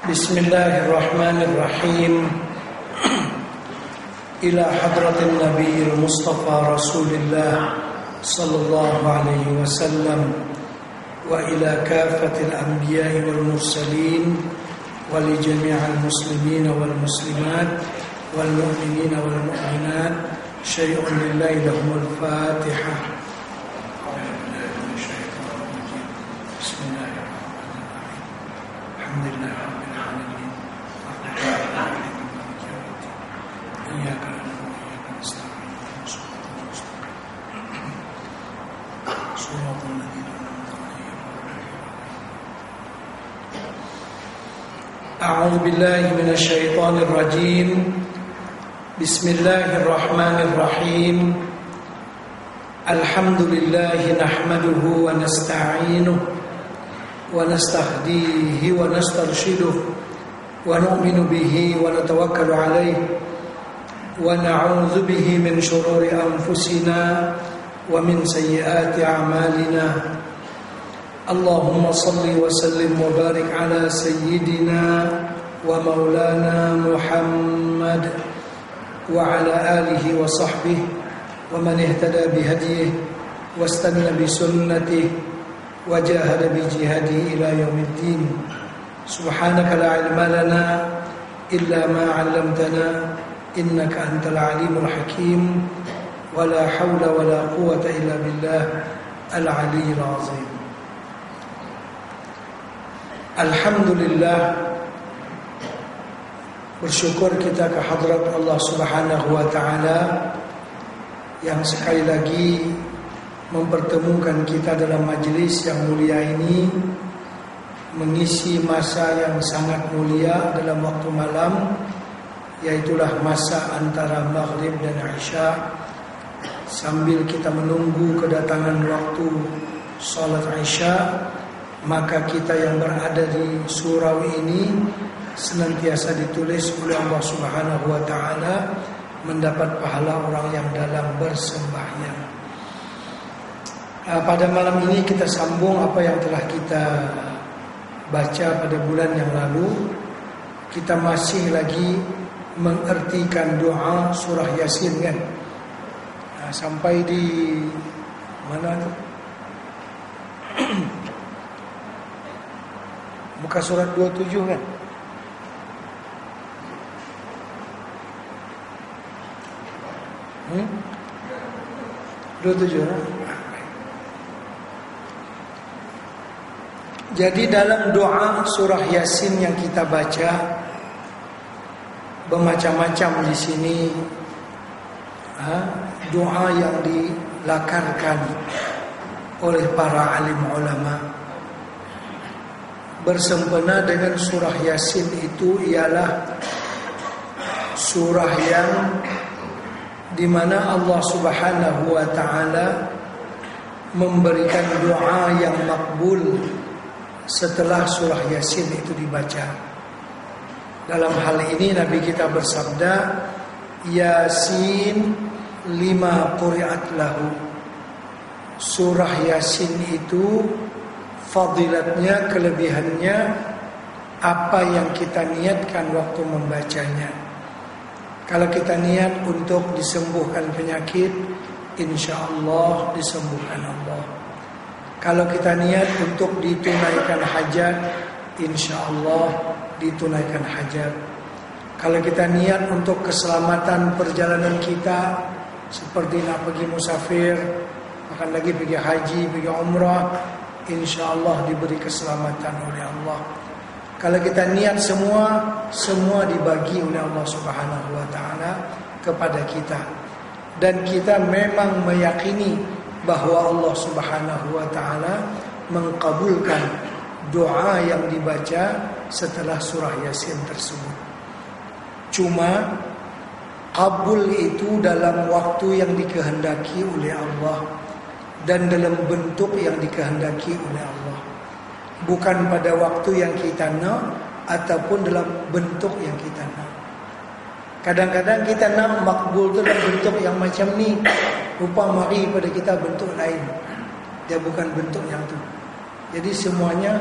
Bismillahirrahmanirrahim. Ila hadratin Nabiyil Mustafa Rasulillah sallallahu alaihi wasallam wa ila kafatil anbiya'i wal mursalin wa li jami'il muslimina wal muslimat wal mu'minina wal mu'minat syai'un lillahi lahumul Fatihah. أعوذ بالله من الشيطان الرجيم بسم الله الرحمن الرحيم الحمد لله نحمده ونستعينه ونستهديه ونسترشده ونؤمن به ونتوكل عليه ونعوذ به من شرور أنفسنا ومن سيئات أعمالنا اللهم صل وسلم وبارك على سيدنا ومولانا محمد وعلى آله وصحبه ومن اهتدى بهديه واستنى بسنته وجاهد بجهاده إلى يوم الدين سبحانك لا علم لنا إلا ما علمتنا إنك أنت العليم الحكيم ولا حول ولا قوة إلا بالله العلي العظيم. Alhamdulillah, bersyukur kita kehadrat Allah Subhanahu wa taala yang sekali lagi mempertemukan kita dalam majlis yang mulia ini, mengisi masa yang sangat mulia dalam waktu malam, yaitulah masa antara maghrib dan isya, sambil kita menunggu kedatangan waktu salat isya. Maka kita yang berada di surau ini senantiasa ditulis oleh Allah Subhanahu wa taala mendapat pahala orang yang dalam bersembahyang. Pada malam ini kita sambung apa yang telah kita baca pada bulan yang lalu. Kita masih lagi mengertikan doa surah Yasin kan. Sampai di mana tu? Muka surat 27 kan? Hmm? 27 kan? Jadi dalam doa surah Yasin yang kita baca bermacam-macam di sini, doa yang dilakarkan oleh para alim ulama. Bersempena dengan surah Yasin itu ialah surah yang dimana Allah Subhanahu wa ta'ala memberikan doa yang makbul setelah surah Yasin itu dibaca. Dalam hal ini Nabi kita bersabda, Yasin lima quri'at lahu. Surah Yasin itu fadilatnya, kelebihannya, apa yang kita niatkan waktu membacanya. Kalau kita niat untuk disembuhkan penyakit, insyaallah disembuhkan Allah. Kalau kita niat untuk ditunaikan hajat, insyaallah ditunaikan hajat. Kalau kita niat untuk keselamatan perjalanan kita, seperti nak pergi musafir, akan lagi pergi haji, pergi umrah, InsyaAllah diberi keselamatan oleh Allah. Kalau kita niat semua dibagi oleh Allah Subhanahu wa ta'ala kepada kita. Dan kita memang meyakini bahwa Allah Subhanahu wa ta'ala mengkabulkan doa yang dibaca setelah surah Yasin tersebut. Cuma kabul itu dalam waktu yang dikehendaki oleh Allah dan dalam bentuk yang dikehendaki oleh Allah, bukan pada waktu yang kita nak ataupun dalam bentuk yang kita nak. Kadang-kadang kita nak makbul tu dalam bentuk yang macam ni, rupa mari pada kita bentuk lain, dia bukan bentuk yang tu. Jadi semuanya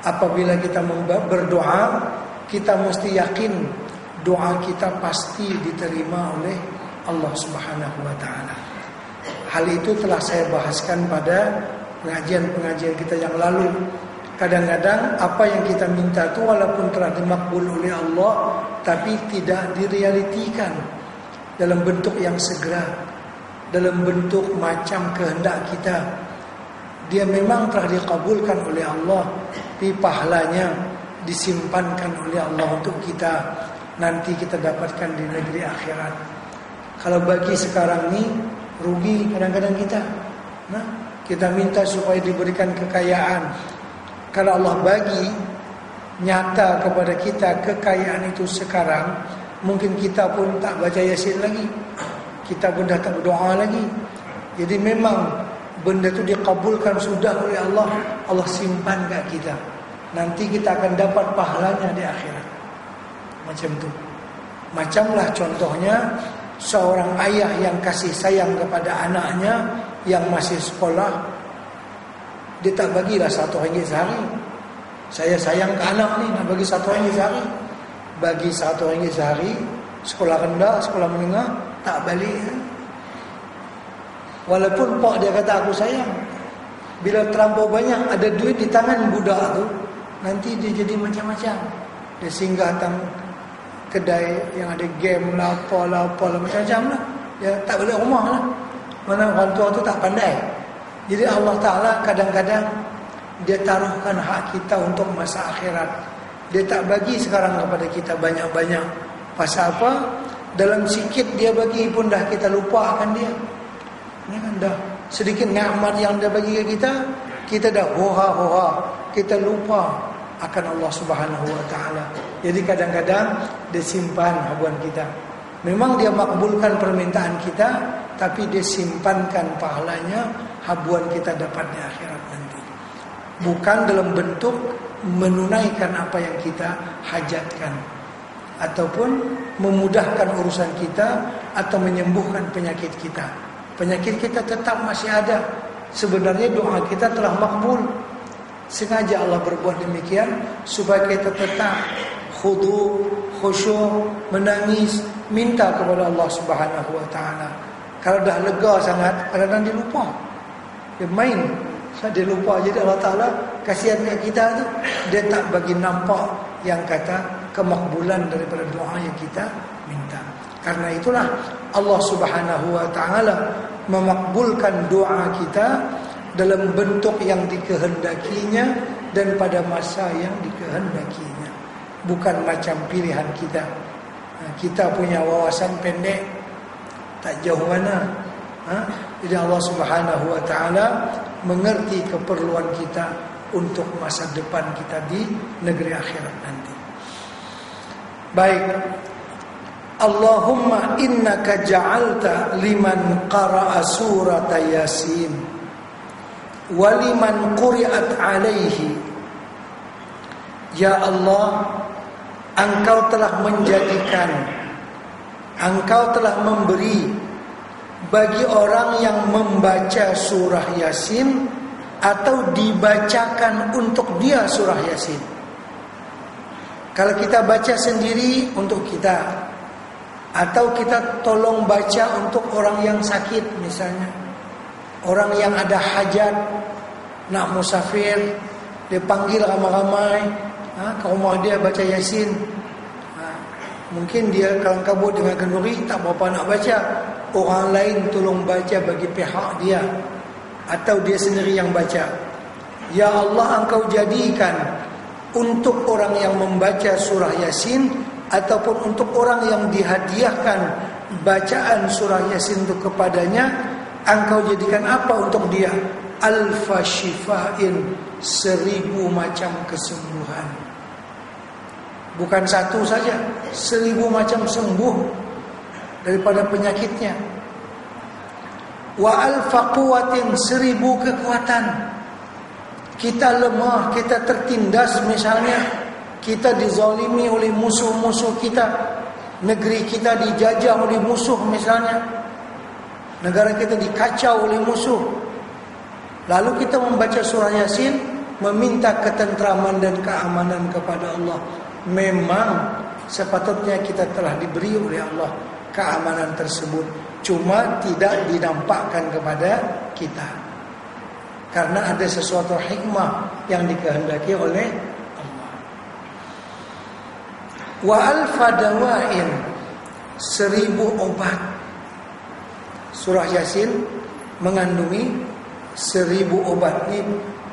apabila kita berdoa, kita mesti yakin doa kita pasti diterima oleh Allah Subhanahu wa taala. Hal itu telah saya bahaskan pada pengajian-pengajian kita yang lalu. Kadang-kadang apa yang kita minta itu walaupun telah dimakbul oleh Allah, tapi tidak direalitikan dalam bentuk yang segera, dalam bentuk macam kehendak kita. Dia memang telah dikabulkan oleh Allah, tapi pahalanya disimpankan oleh Allah untuk kita. Nanti kita dapatkan di negeri akhirat. Kalau bagi sekarang ini, rugi kadang-kadang kita. Kita minta supaya diberikan kekayaan. Kalau Allah bagi nyata kepada kita kekayaan itu sekarang, mungkin kita pun tak baca Yasin lagi, kita pun dah tak berdoa lagi. Jadi memang benda itu dikabulkan sudah oleh Allah. Allah simpan kat kita. Nanti kita akan dapat pahalanya di akhirat. Macam tu. Macamlah contohnya seorang ayah yang kasih sayang kepada anaknya yang masih sekolah. Dia tak bagilah RM1 sehari. Saya sayang ke anak ni, nak bagi RM1 sehari. Bagi RM1 sehari, sekolah rendah, sekolah menengah, tak balik. Walaupun pak dia kata aku sayang, bila terlampau banyak ada duit di tangan budak tu, nanti dia jadi macam-macam. Dia singgah datang kedai yang ada game lah, apa macam-macam lah. Dia tak balik rumah lah. Mana orang tua tu tak pandai. Jadi Allah Ta'ala kadang-kadang Dia taruhkan hak kita untuk masa akhirat. Dia tak bagi sekarang kepada kita banyak-banyak. Pasal apa? Dalam sikit Dia bagi pun dah kita lupa akan Dia. Ini kan dah sedikit nikmat yang Dia bagi ke kita dah hoha-hoha, kita lupa akan Allah Subhanahu wa taala. Jadi kadang-kadang Dia simpan habuan kita. Memang Dia makbulkan permintaan kita, tapi Dia simpankan pahalanya, habuan kita dapat di akhirat nanti. Bukan dalam bentuk menunaikan apa yang kita hajatkan, ataupun memudahkan urusan kita, atau menyembuhkan penyakit kita. Penyakit kita tetap masih ada. Sebenarnya doa kita telah makbul. Sengaja Allah berbuat demikian supaya kita tetap khudu, khusyuk, menangis, minta kepada Allah Subhanahu wa taala. Kalau dah lega sangat, kadang-kadang dia lupa. Dia main, dia lupa. Jadi Allah Taala kasihan kat kita tu, Dia tak bagi nampak yang kata kemakbulan daripada doa yang kita minta. Karena itulah Allah Subhanahu wa taala memakbulkan doa kita dalam bentuk yang dikehendakinya dan pada masa yang dikehendakinya. Bukan macam pilihan kita. Kita punya wawasan pendek, tak jauh mana. Jadi Allah Subhanahu wa taala mengerti keperluan kita untuk masa depan kita di negeri akhirat nanti. Baik. Allahumma innaka ja'alta liman qara'a surata Yasin wa liman quri'at alaihi. Ya Allah, Engkau telah menjadikan, Engkau telah memberi bagi orang yang membaca surah Yasin atau dibacakan untuk dia surah Yasin. Kalau kita baca sendiri untuk kita, atau kita tolong baca untuk orang yang sakit misalnya, orang yang ada hajat, nak musafir, dia panggil ramai-ramai ke rumah dia baca Yasin. Mungkin dia kalau kabut dengan kenduri tak berapa nak baca, orang lain tolong baca bagi pihak dia, atau dia sendiri yang baca. Ya Allah, Engkau jadikan untuk orang yang membaca surah Yasin ataupun untuk orang yang dihadiahkan bacaan surah Yasin itu kepadanya, Engkau jadikan apa untuk dia? Alfa shifain, 1000 macam kesembuhan. Bukan satu saja, 1000 macam sembuh daripada penyakitnya. Wa alfa quwatin, 1000 kekuatan. Kita lemah, kita tertindas misalnya, kita dizalimi oleh musuh-musuh kita, negeri kita dijajah oleh musuh misalnya, negara kita dikacau oleh musuh. Lalu kita membaca surah Yasin, meminta ketentraman dan keamanan kepada Allah. Memang sepatutnya kita telah diberi oleh Allah keamanan tersebut, cuma tidak dinampakkan kepada kita karena ada sesuatu hikmah yang dikehendaki oleh Allah. Wa alfa dawain, 1000 obat. Surah Yasin mengandungi 1000 obat. Ini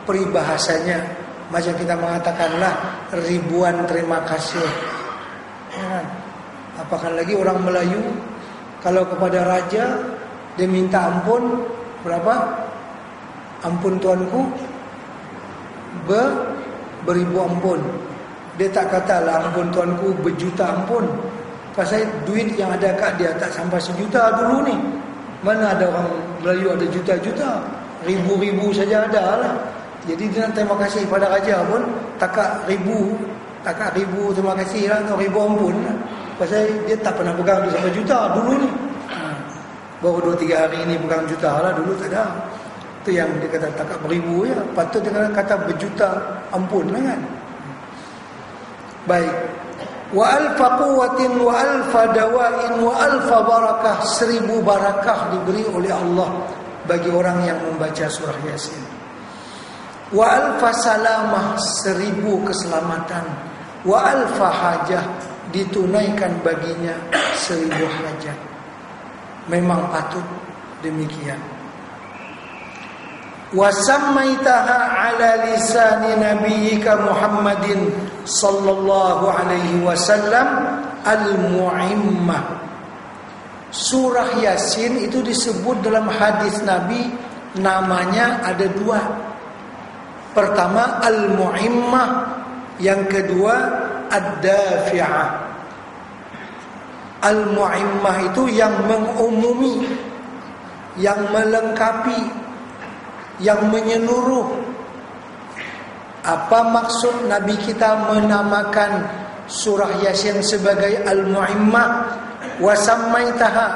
peribahasanya, macam kita mengatakanlah ribuan terima kasih. Apakah lagi orang Melayu kalau kepada raja dia minta ampun berapa? Ampun tuanku beribu ampun. Dia tak katalah ampun tuanku berjuta ampun. Pasal duit yang ada kat dia tak sampai sejuta dulu ni. Mana ada orang Melayu ada juta-juta, ribu-ribu saja ada lah. Jadi dia nak terima kasih pada raja pun takak ribu terima kasih lah, atau ribu ampun lah. Pasal dia tak pernah pegang tu sampai juta dulu ni. Baru 2-3 hari ini pegang juta lah, dulu tak ada. Itu yang dia kata takak beribu ya. Patut dia kata berjuta ampun lah kan. Baik. Wa alfa quwwatin wa alfa dawain wa alfa barakah, 1000 barakah diberi oleh Allah bagi orang yang membaca surah Yasin. Wa alfa salamah, 1000 keselamatan. Wa alfa hajah, ditunaikan baginya 1000 hajat. Memang patut demikian. Wa sammaitaha ala lisani nabiyyika Muhammadin sallallahu alaihi wasallam al-mu'immah. Surah Yasin itu disebut dalam hadis Nabi namanya ada 2. Pertama al-mu'immah, yang kedua ad-dafi'ah. Al-mu'immah itu yang mengumumi, yang melengkapi, yang menyeluruh. Apa maksud Nabi kita menamakan surah Yasin sebagai Al-Mu'immah? Wa sammaitaha,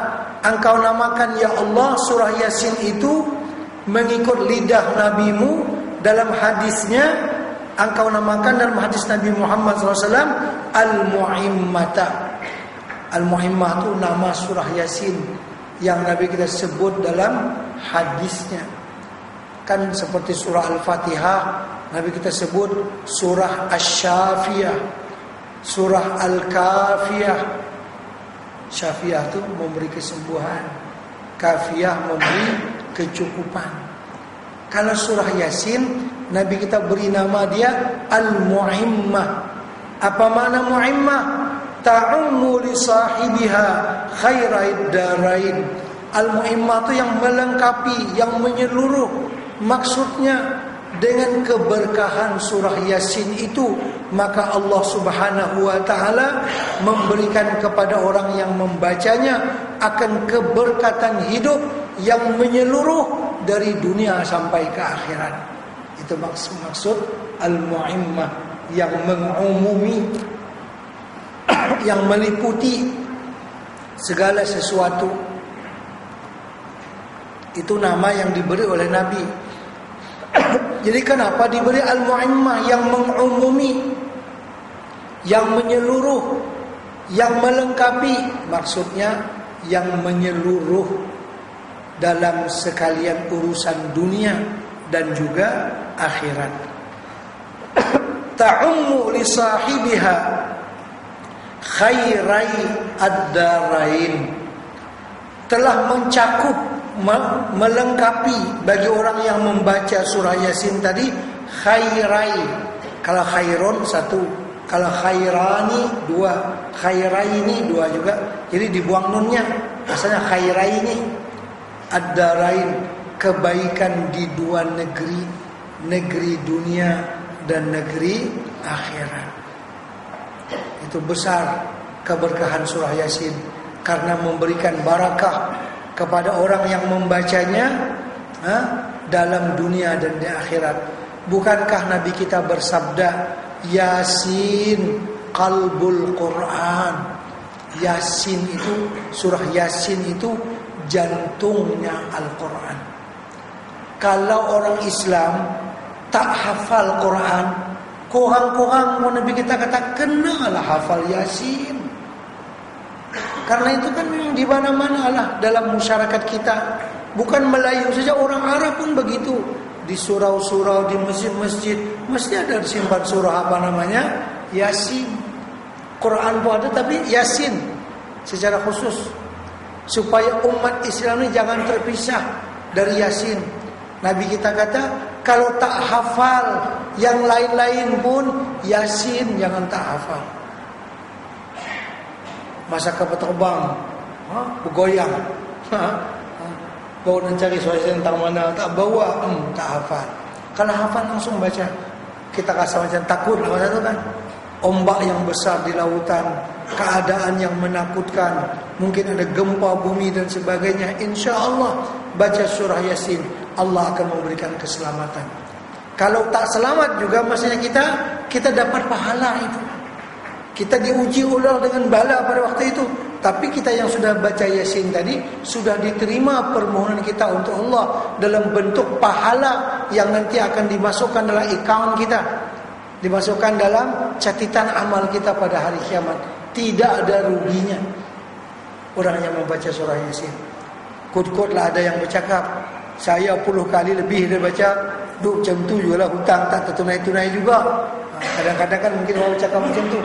engkau namakan ya Allah surah Yasin itu mengikut lidah nabimu. Dalam hadisnya engkau namakan dalam hadis Nabi Muhammad SAW Al-Mu'immata. Al-Mu'immah itu nama surah Yasin yang Nabi kita sebut dalam hadisnya. Kan seperti surah Al-Fatihah Nabi kita sebut surah Asy-Syafiyah, surah Al-Kafiyah. Syafiyah itu memberi kesembuhan, Kafiyah memberi kecukupan. Kalau surah Yasin Nabi kita beri nama dia Al-Mu'immah. Apa makna Mu'immah? Ta'ummu li sahibiha khairaid darain. Al-Mu'immah itu yang melengkapi, yang menyeluruh. Maksudnya dengan keberkahan surah Yasin itu, maka Allah Subhanahu wa taala memberikan kepada orang yang membacanya akan keberkatan hidup yang menyeluruh dari dunia sampai ke akhirat. Itu maksud Al-Mu'immah, yang mengumumi, yang meliputi segala sesuatu. Itu nama yang diberi oleh Nabi. Jadi kenapa diberi Al-Mu'immah, yang mengumumi, yang menyeluruh, yang melengkapi? Maksudnya yang menyeluruh dalam sekalian urusan dunia dan juga akhirat. Ta'ummu li sahibiha khairai ad-darain, telah mencakup, melengkapi bagi orang yang membaca surah Yasin tadi khairai. Kalau khairun 1, kalau khairani 2, khairaini 2 juga. Jadi dibuang nunnya, asalnya khairaini. Ad-darain, kebaikan di 2 negeri, negeri dunia dan negeri akhirat. Itu besar keberkahan surah Yasin karena memberikan barakah kepada orang yang membacanya dalam dunia dan di akhirat. Bukankah Nabi kita bersabda, Yasin qalbul Quran. Yasin itu, surah Yasin itu jantungnya Al-Quran. Kalau orang Islam tak hafal Quran, kurang-kurang mau Nabi kita kata kenalah hafal Yasin. Karena itu kan memang di mana-mana lah dalam masyarakat kita. Bukan Melayu saja, orang Arab pun begitu. Di surau-surau, di masjid-masjid mesti ada disimpan surah apa namanya? Yasin. Quran pun ada, tapi Yasin secara khusus supaya umat Islam ini jangan terpisah dari Yasin. Nabi kita kata, kalau tak hafal yang lain-lain pun Yasin jangan tak hafal. Masa kapal terbang, bergoyang, bawa dan cari suara tentang mana, tak bawa, tak hafal. Kalau hafal langsung baca. Kita rasa macam takut lah masa itu kan. Ombak yang besar di lautan, keadaan yang menakutkan, mungkin ada gempa bumi dan sebagainya. Insya Allah baca surah Yasin, Allah akan memberikan keselamatan. Kalau tak selamat juga maksudnya kita dapat pahala itu. Kita diuji Allah dengan bala pada waktu itu. Tapi kita yang sudah baca Yasin tadi sudah diterima permohonan kita untuk Allah dalam bentuk pahala yang nanti akan dimasukkan dalam akaun kita, dimasukkan dalam catatan amal kita pada hari kiamat. Tidak ada ruginya orang yang membaca surah Yasin. Kut-kut lah ada yang bercakap, saya 10 kali lebih dia baca, duk macam tu jugalah hutang tak tertunai-tunai juga. Kadang-kadang kan mungkin orang bercakap macam tu.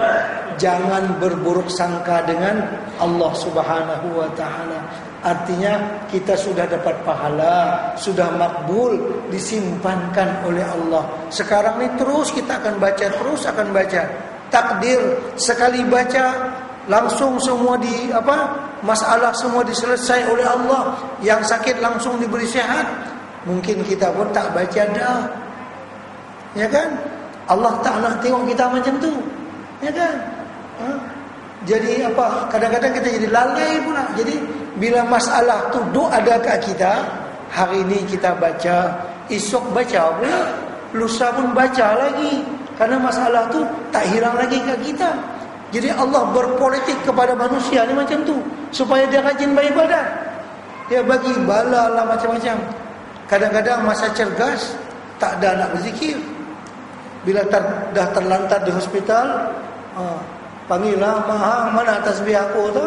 Jangan berburuk sangka dengan Allah Subhanahu wa taala. Artinya kita sudah dapat pahala, sudah makbul, disimpankan oleh Allah. Sekarang ni terus kita akan baca, terus akan baca. Takdir sekali baca langsung semua masalah semua diselesai oleh Allah. Yang sakit langsung diberi sihat. Mungkin kita pun tak baca dah. Ya kan? Allah tak nak tengok kita macam tu. Ya kan? Jadi kadang-kadang kita jadi lalai pula. Jadi bila masalah tu ada kat kita, hari ini kita baca, esok baca pula, lusa pun baca lagi. Karena masalah tu tak hilang lagi kat kita. Jadi Allah berpolitik kepada manusia ni macam tu, supaya dia rajin beribadah. Dia bagi bala lah macam-macam. Kadang-kadang masa cergas tak ada nak berzikir. Bila dah terlantar di hospital, panggillah, mana tasbih aku? Tu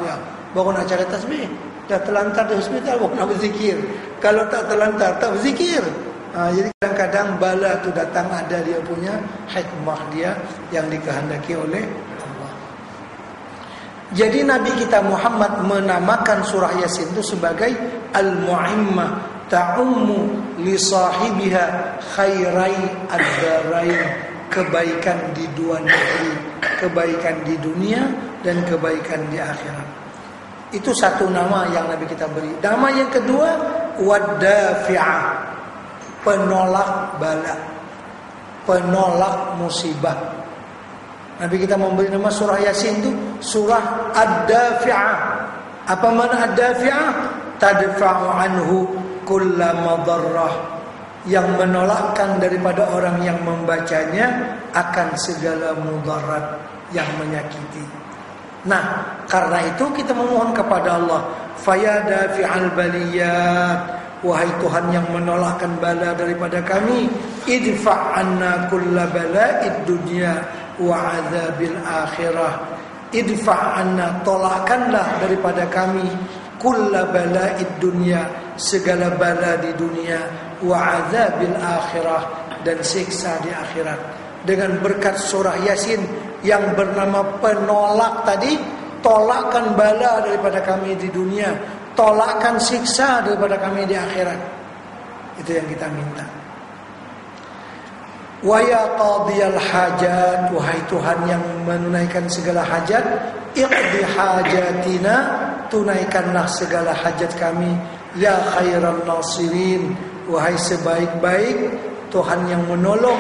dia. Baru nak cari tasbih. Dah terlantar di hospital, baru nak berzikir. Kalau tak terlantar, tak berzikir. Jadi kadang-kadang bala tu datang ada dia punya hikmah dia yang dikehendaki oleh Allah. Jadi Nabi kita Muhammad menamakan surah Yasin itu sebagai Al-Mu'immah, ta'ummu li sahibiha khairai ad-darain, kebaikan di dua negeri, kebaikan di dunia dan kebaikan di akhirat. Itu satu nama yang Nabi kita beri. Nama yang kedua wad-dafi'ah, penolak bala, penolak musibah. Nabi kita memberi nama surah Yasin itu surah ad-dafi'ah. Apa makna ad-dafi'ah? Tadfa'u anhu kulla madarrah, yang menolakkan daripada orang yang membacanya akan segala mudarat yang menyakiti. Nah, karena itu kita memohon kepada Allah, faya dafi'al baliyat, wahai Tuhan yang menolakkan bala daripada kami, idfa' anna kulla bala'id dunya wa azabil akhirah. Idfa' anna, tolakkanlah daripada kami kulla bala'id dunya, segala bala di dunia, wa azabil akhirah, dan siksa di akhirat. Dengan berkat surah Yasin yang bernama penolak tadi, tolakkan bala daripada kami di dunia, tolakkan siksa daripada kami di akhirat. Itu yang kita minta. Wa ya qadiyal hajat, wahai Tuhan yang menunaikan segala hajat, iqdi hajatina, tunaikanlah segala hajat kami. Ya khairan nasirin, wahai sebaik-baik Tuhan yang menolong,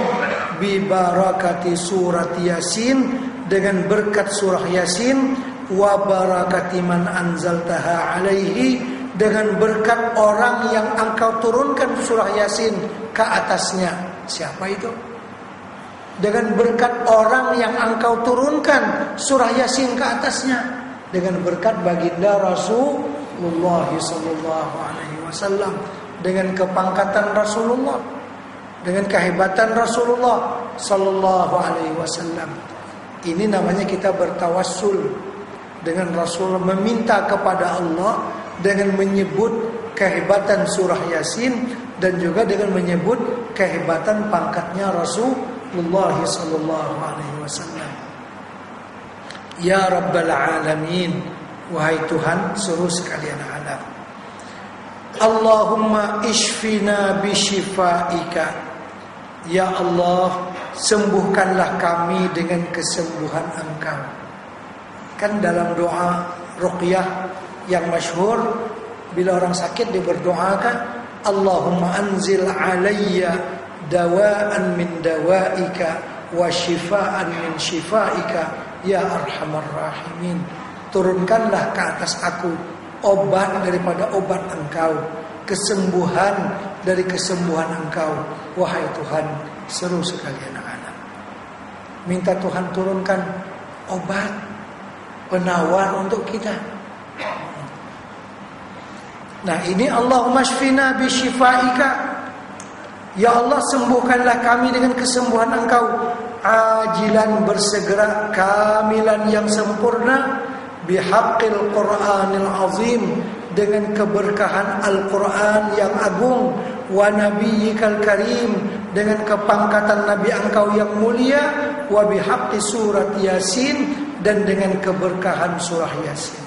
bi barakati surat Yasin, dengan berkat surah Yasin, wa barakati man anzaltaha alaihi, dengan berkat orang yang engkau turunkan surah Yasin ke atasnya. Siapa itu? Dengan berkat orang yang engkau turunkan surah Yasin ke atasnya, dengan berkat baginda Rasulullah sallallahu alaihi wasallam, dengan kepangkatan Rasulullah, dengan kehebatan Rasulullah sallallahu alaihi wasallam. Ini namanya kita bertawassul dengan Rasul, meminta kepada Allah dengan menyebut kehebatan surah Yasin dan juga dengan menyebut kehebatan pangkatnya Rasulullah sallallahu alaihi wasallam. Ya Rabbal Alamin, wahai Tuhan seluruh sekalian alam. Allahumma ishfina bisyifaika. Ya Allah, sembuhkanlah kami dengan kesembuhan Engkau. Kan dalam doa ruqyah yang masyhur, bila orang sakit dia berdoa kan, Allahumma anzil alayya dawaan min dawaika wa shifaan min shifaika ya arhamar rahimin. Turunkanlah ke atas aku obat daripada obat Engkau, kesembuhan dari kesembuhan Engkau, wahai Tuhan seru sekalian anak. Minta Tuhan turunkan obat penawar untuk kita. Nah ini Allahumma shfina bisyifaika. Ya Allah, sembuhkanlah kami dengan kesembuhan Engkau, ajilan bersegera, kamilan yang sempurna, bihaqqil Qur'anil azim, dengan keberkahan Al-Quran yang agung, wa nabiyyikal karim, dengan kepangkatan Nabi Engkau yang mulia, wa bihaqqi surat Yasin, dan dengan keberkahan surah Yasin.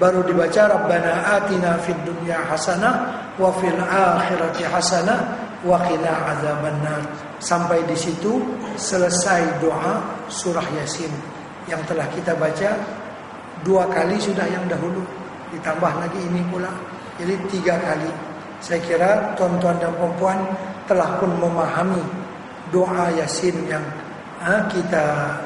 Baru dibaca Rabbana atina fid dunya hasanah wa fil akhirati hasanah wa qina adzabannar. Sampai di situ selesai doa surah Yasin yang telah kita baca 2 kali sudah yang dahulu, ditambah lagi ini pula, jadi 3 kali. Saya kira tuan-tuan dan puan telah pun memahami doa Yasin yang kita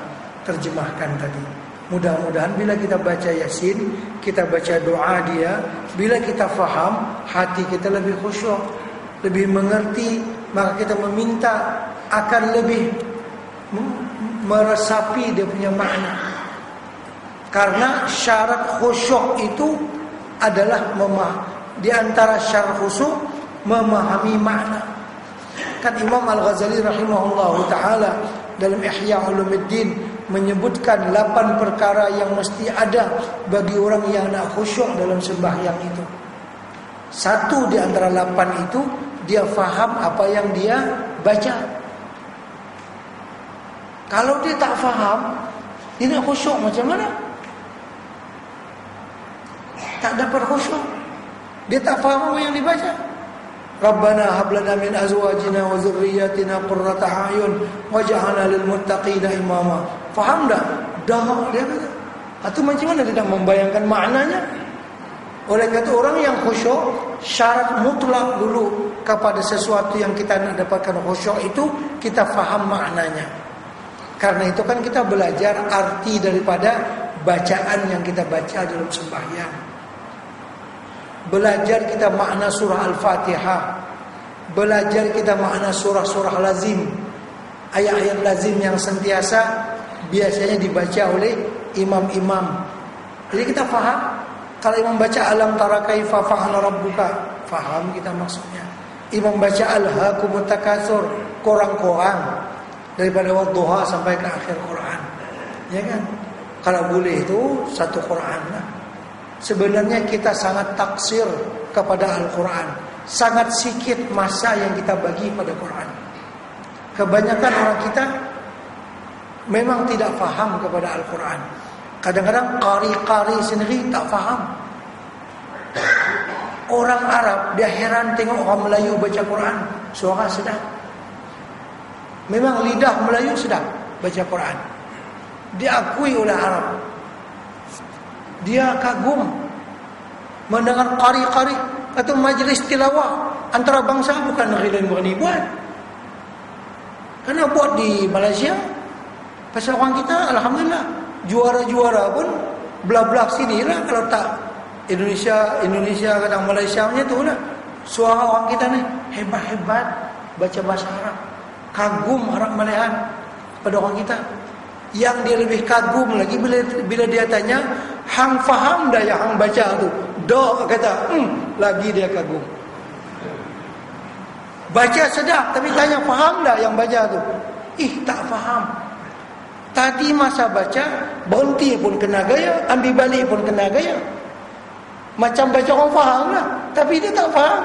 terjemahkan tadi. Mudah-mudahan bila kita baca Yasin, kita baca doa dia, bila kita faham, hati kita lebih khusyuk, lebih mengerti, maka kita meminta akan lebih meresapi dia punya makna. Karena syarat khusyuk itu adalah di antara syarat khusyuk memahami makna. Kan Imam Al-Ghazali rahimahullahu taala dalam Ihya Ulumuddin menyebutkan 8 perkara yang mesti ada bagi orang yang nak khusyuk dalam sembahyang itu. 1 di antara 8 itu, dia faham apa yang dia baca. Kalau dia tak faham, dia nak khusyuk macam mana? Tak dapat khusyuk. Dia tak faham apa yang dibaca. Rabbana hab lana min azwajina wa dzurriyyatina qurrata a'yun waj'alna lil muttaqina imama. Faham tak? Dah dia kata. Atau macam mana dia nak membayangkan maknanya? Oleh kata orang yang khusyuk, syarat mutlak dulu kepada sesuatu yang kita nak dapatkan khusyuk itu kita faham maknanya. Karena itu kan kita belajar arti daripada bacaan yang kita baca dalam sembahyang. Belajar kita makna surah Al-Fatihah. Belajar kita makna surah-surah lazim, ayat-ayat lazim yang sentiasa biasanya dibaca oleh imam-imam. Jadi kita faham. Kalau imam baca alam tara kaifa fa'ala rabbuka, faham kita maksudnya. Imam baca alhaakumut takatsur, korang-korang daripada wadduha sampai ke akhir Quran. Ya kan? Kalau boleh itu satu Quran lah. Sebenarnya kita sangat taksir kepada Al-Quran. Sangat sikit masa yang kita bagi pada Quran. Kebanyakan orang kita memang tidak faham kepada Al-Quran. Kadang-kadang qari-qari sendiri tak faham. Orang Arab dia heran tengok orang Melayu baca Quran, suara sedap. Memang lidah Melayu sedap baca Quran. Diakui oleh Arab. Dia kagum mendengar qari-qari atau majlis tilawah antara bangsa, bukan negeri lain berani buat. Karena buat di Malaysia, pasal orang kita alhamdulillah juara-juara pun belah-belah sini lah. Kalau tak Indonesia kadang Malaysia punya tu lah. Suara orang kita ni hebat-hebat baca bahasa Arab. Kagum Arab Malayan pada orang kita. Yang dia lebih kagum lagi bila dia tanya, hang faham dah yang hang baca tu? Dah kata, lagi dia kagum. Baca sedap, tapi tanya faham tak yang baca tu? Tak faham. Tadi masa baca, berhenti pun kena gaya, ambil balik pun kena gaya. Macam baca orang faham lah, tapi dia tak faham.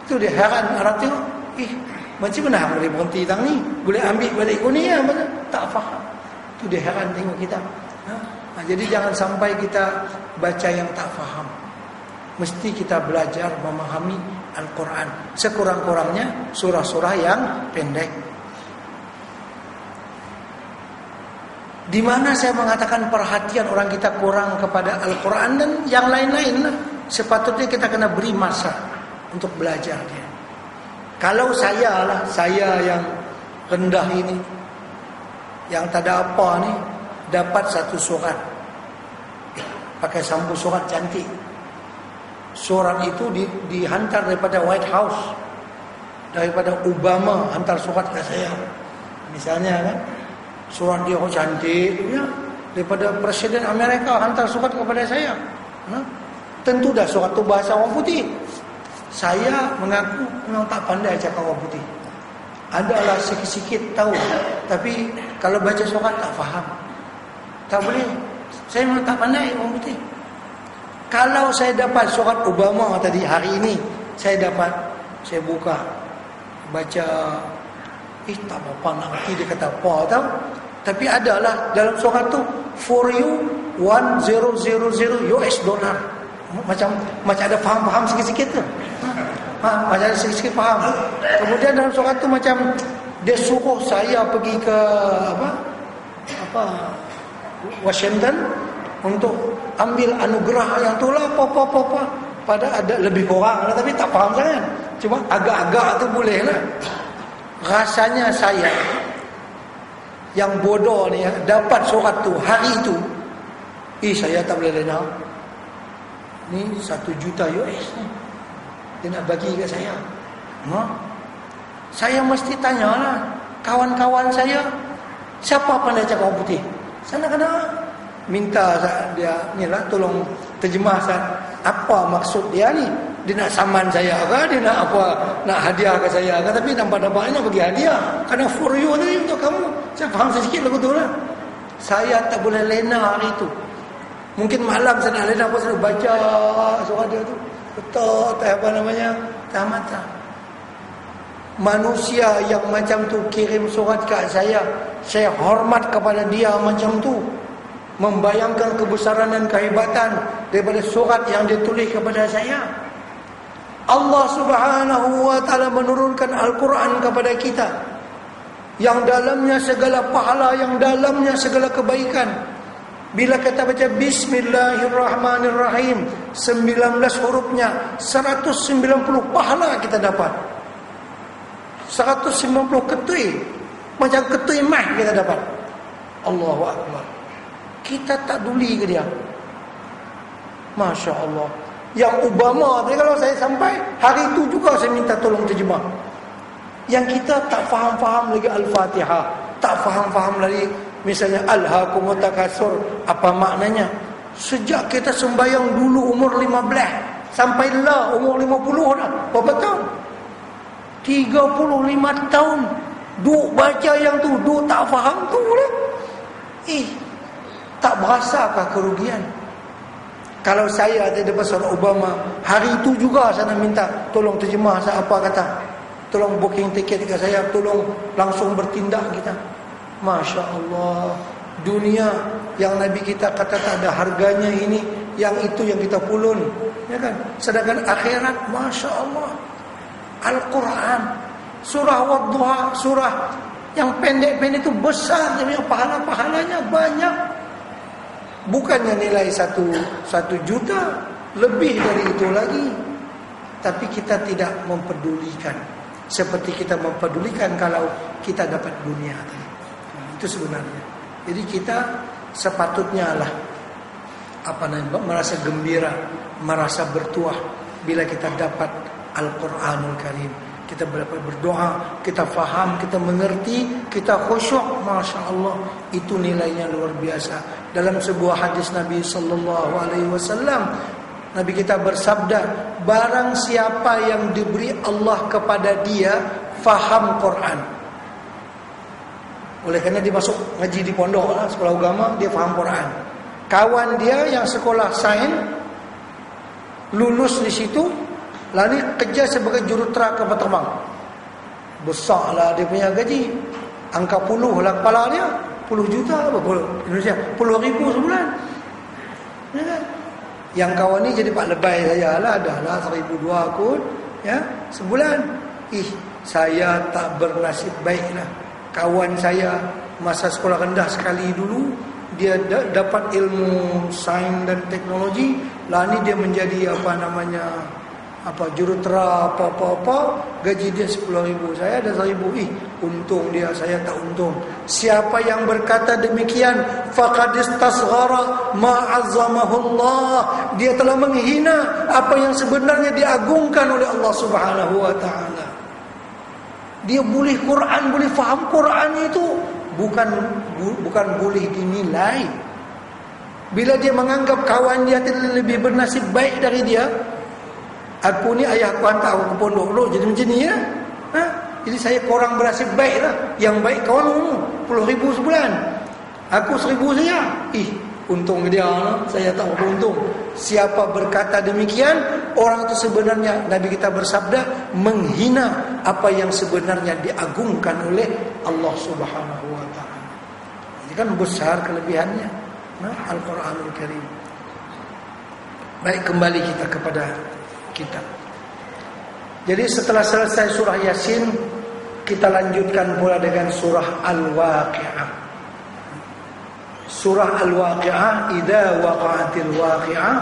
Itu dia heran, orang tengok, macam mana boleh berhenti tang ni? Boleh ambil balik kau ni ya? Tak faham. Itu dia heran tengok kita. Jadi jangan sampai kita baca yang tak faham. Mesti kita belajar memahami Al-Quran. Sekurang-kurangnya surah-surah yang pendek. Di mana saya mengatakan perhatian orang kita kurang kepada Al-Quran dan yang lain-lain lah. Sepatutnya kita kena beri masa untuk belajar dia. Kalau saya yang rendah ini, yang tak ada apa ni, dapat satu surat, pakai sambu surat cantik. Surat itu dihantar daripada White House, daripada Obama hantar surat ke saya. Misalnya kan, surat dia cantik ya, daripada Presiden Amerika hantar surat kepada saya. Tentu dah surat tu bahasa orang putih. Saya mengaku memang tak pandai cakap orang putih. Adalah sikit-sikit tahu, tapi kalau baca surat tak faham. Tak boleh. Saya memang tak pandai orang putih. Kalau saya dapat surat Obama tadi hari ini, saya buka, baca, tak apa nak ngerti dia kata apa tahu. Tapi adalah dalam surat tu, for you $1000 US. Macam ada faham-faham sikit-sikit tu. Macam ada sikit-sikit faham. Kemudian dalam surat tu macam dia suruh saya pergi ke Washington untuk ambil anugerah yang tu lah apa. Pada ada lebih kurang lah, tapi tak faham sangat. Cuma agak-agak tu boleh lah. Rasanya saya yang bodoh ni dapat surat tu hari itu, saya tak boleh lena. Ni 1 juta US ni dia nak bagi ke saya. Saya mesti tanya lah kawan-kawan saya, siapa pandai cakap orang putih? Sana kena minta dia ni lah, tolong terjemah apa maksud dia ni. Dia nak saman saya ke, dia nak apa, nak hadiah ke saya ke? Tapi nampak-nampaknya bagi hadiah, kerana for you tadi untuk kamu. Saya faham sedikit lagu tu lah. Saya tak boleh lena hari tu. Mungkin malam saya nak lena, saya baca surat dia tu, betul tak apa namanya, tak mata. Manusia yang macam tu kirim surat kat saya hormat kepada dia macam tu. Membayangkan kebesaran dan kehebatan daripada surat yang dia tulis kepada saya. Allah Subhanahu wa ta'ala menurunkan Al-Quran kepada kita, yang dalamnya segala pahala, yang dalamnya segala kebaikan. Bila kita baca Bismillahirrahmanirrahim 19 hurufnya, 190 pahala kita dapat. 190 ketui, macam ketui mah kita dapat. Allahu Akbar. Kita tak duli ke dia? Masya Allah. Yang Obama tadi kalau saya sampai, hari itu juga saya minta tolong terjemah. Yang kita tak faham-faham lagi Al-Fatihah, tak faham-faham lagi misalnya Alhaakumut Takatsur, apa maknanya? Sejak kita sembahyang dulu umur 15 sampai lah umur 50 dah. Berapa tahun? 35 tahun. Duk baca yang tu, duk tak faham tu lah. Tak berasakah kerugian? Kalau saya ada pasal Obama, hari itu juga saya nak minta tolong terjemah saya apa kata. Tolong booking tiket ke saya, tolong langsung bertindak kita. Masya Allah. Dunia yang Nabi kita kata tak ada harganya ini, yang itu yang kita pulun, ya kan? Sedangkan akhirat, Masya Allah, Al-Quran, surah Wadduha, surah yang pendek-pendek itu besar, yang pahala-pahalanya banyak. Bukannya nilai 1 juta, lebih dari itu lagi. Tapi kita tidak mempedulikan seperti kita mempedulikan kalau kita dapat dunia tadi. Itu sebenarnya. Jadi kita sepatutnya lah merasa gembira, merasa bertuah bila kita dapat Al-Quranul Karim. Kita berdoa, kita faham, kita mengerti, kita khusyuk, Masya Allah, itu nilainya luar biasa. Dalam sebuah hadis Nabi sallallahu alaihi wasallam, Nabi kita bersabda, barang siapa yang diberi Allah kepada dia faham Quran. Oleh kerana dia masuk ngaji di pondok lah, sekolah agama, dia faham Quran. Kawan dia yang sekolah sains lulus di situ, lalu kerja sebagai jurutera kapal terbang. Besarlah dia punya gaji. Angka puluh lah kepala dia. 10 juta apa Indonesia? 10,000 sebulan. Ya kan? Yang kawan ni jadi pak lebay saya lah, dah lah 1,200 kot, ya, sebulan. Saya tak bernasib baik lah. Kawan saya masa sekolah rendah sekali dulu, dia dapat ilmu sains dan teknologi, lah ni dia menjadi jurutera apa, gaji dia 10,000, saya ada 1,000. Untung dia, saya tak untung. Siapa yang berkata demikian, faqad istasghara ma 'azzamahullah, dia telah menghina apa yang sebenarnya diagungkan oleh Allah Subhanahu wa taala. Dia boleh Quran, boleh faham Quran itu bukan boleh dinilai. Bila dia menganggap kawan dia lebih bernasib baik dari dia, aku ni ayah aku hantar aku ke pondok dulu jadi macam ni ya. Jadi saya kurang bernasib baik lah. Yang baik kawan 10,000 sebulan, aku 1,000 saja. Untung dia lah. Saya tak beruntung. Siapa berkata demikian, orang itu sebenarnya, Nabi kita bersabda, menghina apa yang sebenarnya diagungkan oleh Allah Subhanahu wa taala. Ini kan besar kelebihannya, Al-Quranul Karim. Baik, kembali kita kepada kitab. Jadi setelah selesai surah Yasin, kita lanjutkan pula dengan surah Al-Waqi'ah. Surah Al-Waqi'ah, idza waqa'atil waqi'ah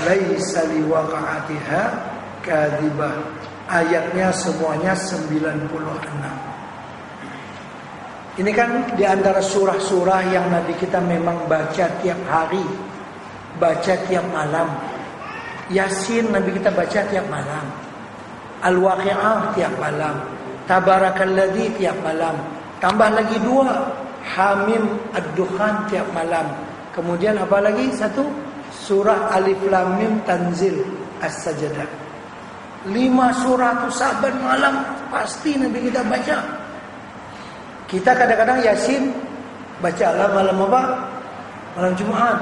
laisa liwaqa'atiha kadhibah. Ayatnya semuanya 96. Ini kan di antara surah-surah yang Nabi kita memang baca tiap hari, baca tiap malam. Yasin Nabi kita baca tiap malam, Al-Waqi'ah tiap malam, Tabarakalladzi tiap malam, tambah lagi 2 Hamim Ad-Dukhan tiap malam. Kemudian apa lagi? Satu, surah Alif Lam Mim Tanzil As-Sajdah. 5 surah tu saban malam pasti Nabi kita baca. Kita kadang-kadang Yasin baca lah malam apa? Malam Jumaat.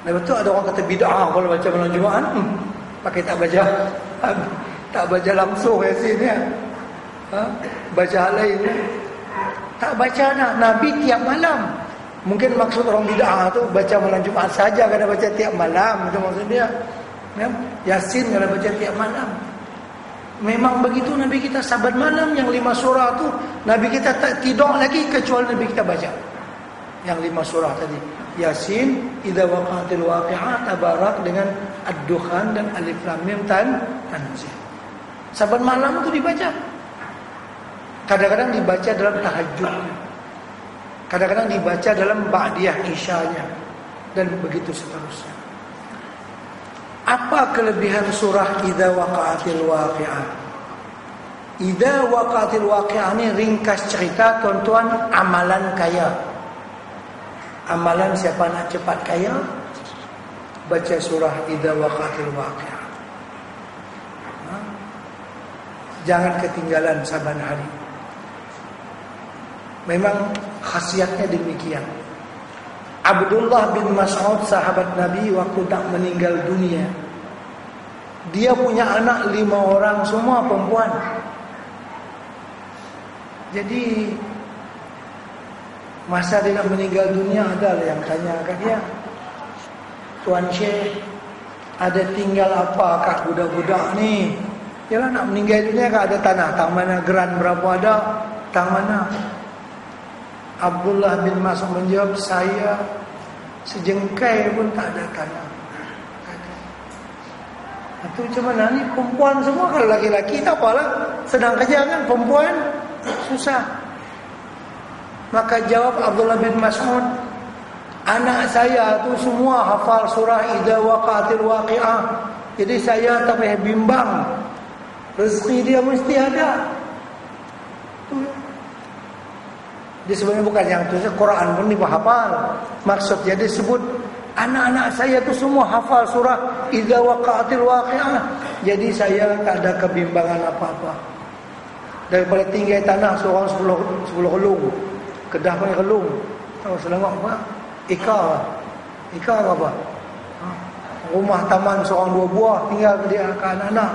Lepas tu ada orang kata bid'ah kalau baca malam Jumaat, pakai tak baca. Tak baca langsung Yasin ya. Baca hal lain. Tak baca dah. Nabi tiap malam. Mungkin maksud orang bid'ah tu baca malam Jumaat saja, kada baca tiap malam, itu maksud dia. Yasin kada baca tiap malam. Memang begitu Nabi kita saban malam. Yang 5 surah tu Nabi kita tak tidur lagi kecuali Nabi kita baca. Yang 5 surah tadi, Yasin, idza waqa'atil waqi'ah, Tabarak dengan Ad-Dukhan dan Alif Lam Mim Tanzil. Saban malam itu dibaca. Kadang-kadang dibaca dalam tahajud, kadang-kadang dibaca dalam ba'diyah isyanya, dan begitu seterusnya. Apa kelebihan surah idza waqa'atil waqi'ah? Idza waqa'atil waqi'ah ini ringkas cerita tuan-tuan, amalan kaya. Amalan siapa nak cepat kaya, baca surah idza waqa'atil waqi'ah. Jangan ketinggalan saban hari. Memang khasiatnya demikian. Abdullah bin Mas'ud, sahabat Nabi, waktu tak meninggal dunia, dia punya anak 5 orang, semua perempuan. Jadi masa dia nak meninggal dunia, ada yang tanya kat dia, Tuan Syekh, ada tinggal apa kat budak-budak ni? Yalah nak meninggal dunia kat ada tanah, tang mana, geran berapa ada, tang mana? Abdullah bin Mas'ud menjawab, saya sejengkai pun tak ada tanah. Itu macam mana ni? Perempuan semua, kalau laki-laki tak apalah, sedang kerja kan, perempuan susah. Maka jawab Abdullah bin Mas'ud, anak saya tu semua hafal surah idza waqa'atil waqi'ah. Jadi saya tak payah bimbang, rezeki dia mesti ada. Dia sebenarnya bukan yang tu, Quran pun dia hafal. Maksud dia disebut Anak-anak saya tu semua hafal surah Idza Waqa'atil Waqi'ah. Jadi saya tak ada kebimbangan apa-apa. Daripada tinggal tanah seorang 10 relung. Kedah punya relung. Tahu Selangor apa? Ikar apa? Rumah taman seorang 2 buah tinggal dia ke anak-anak.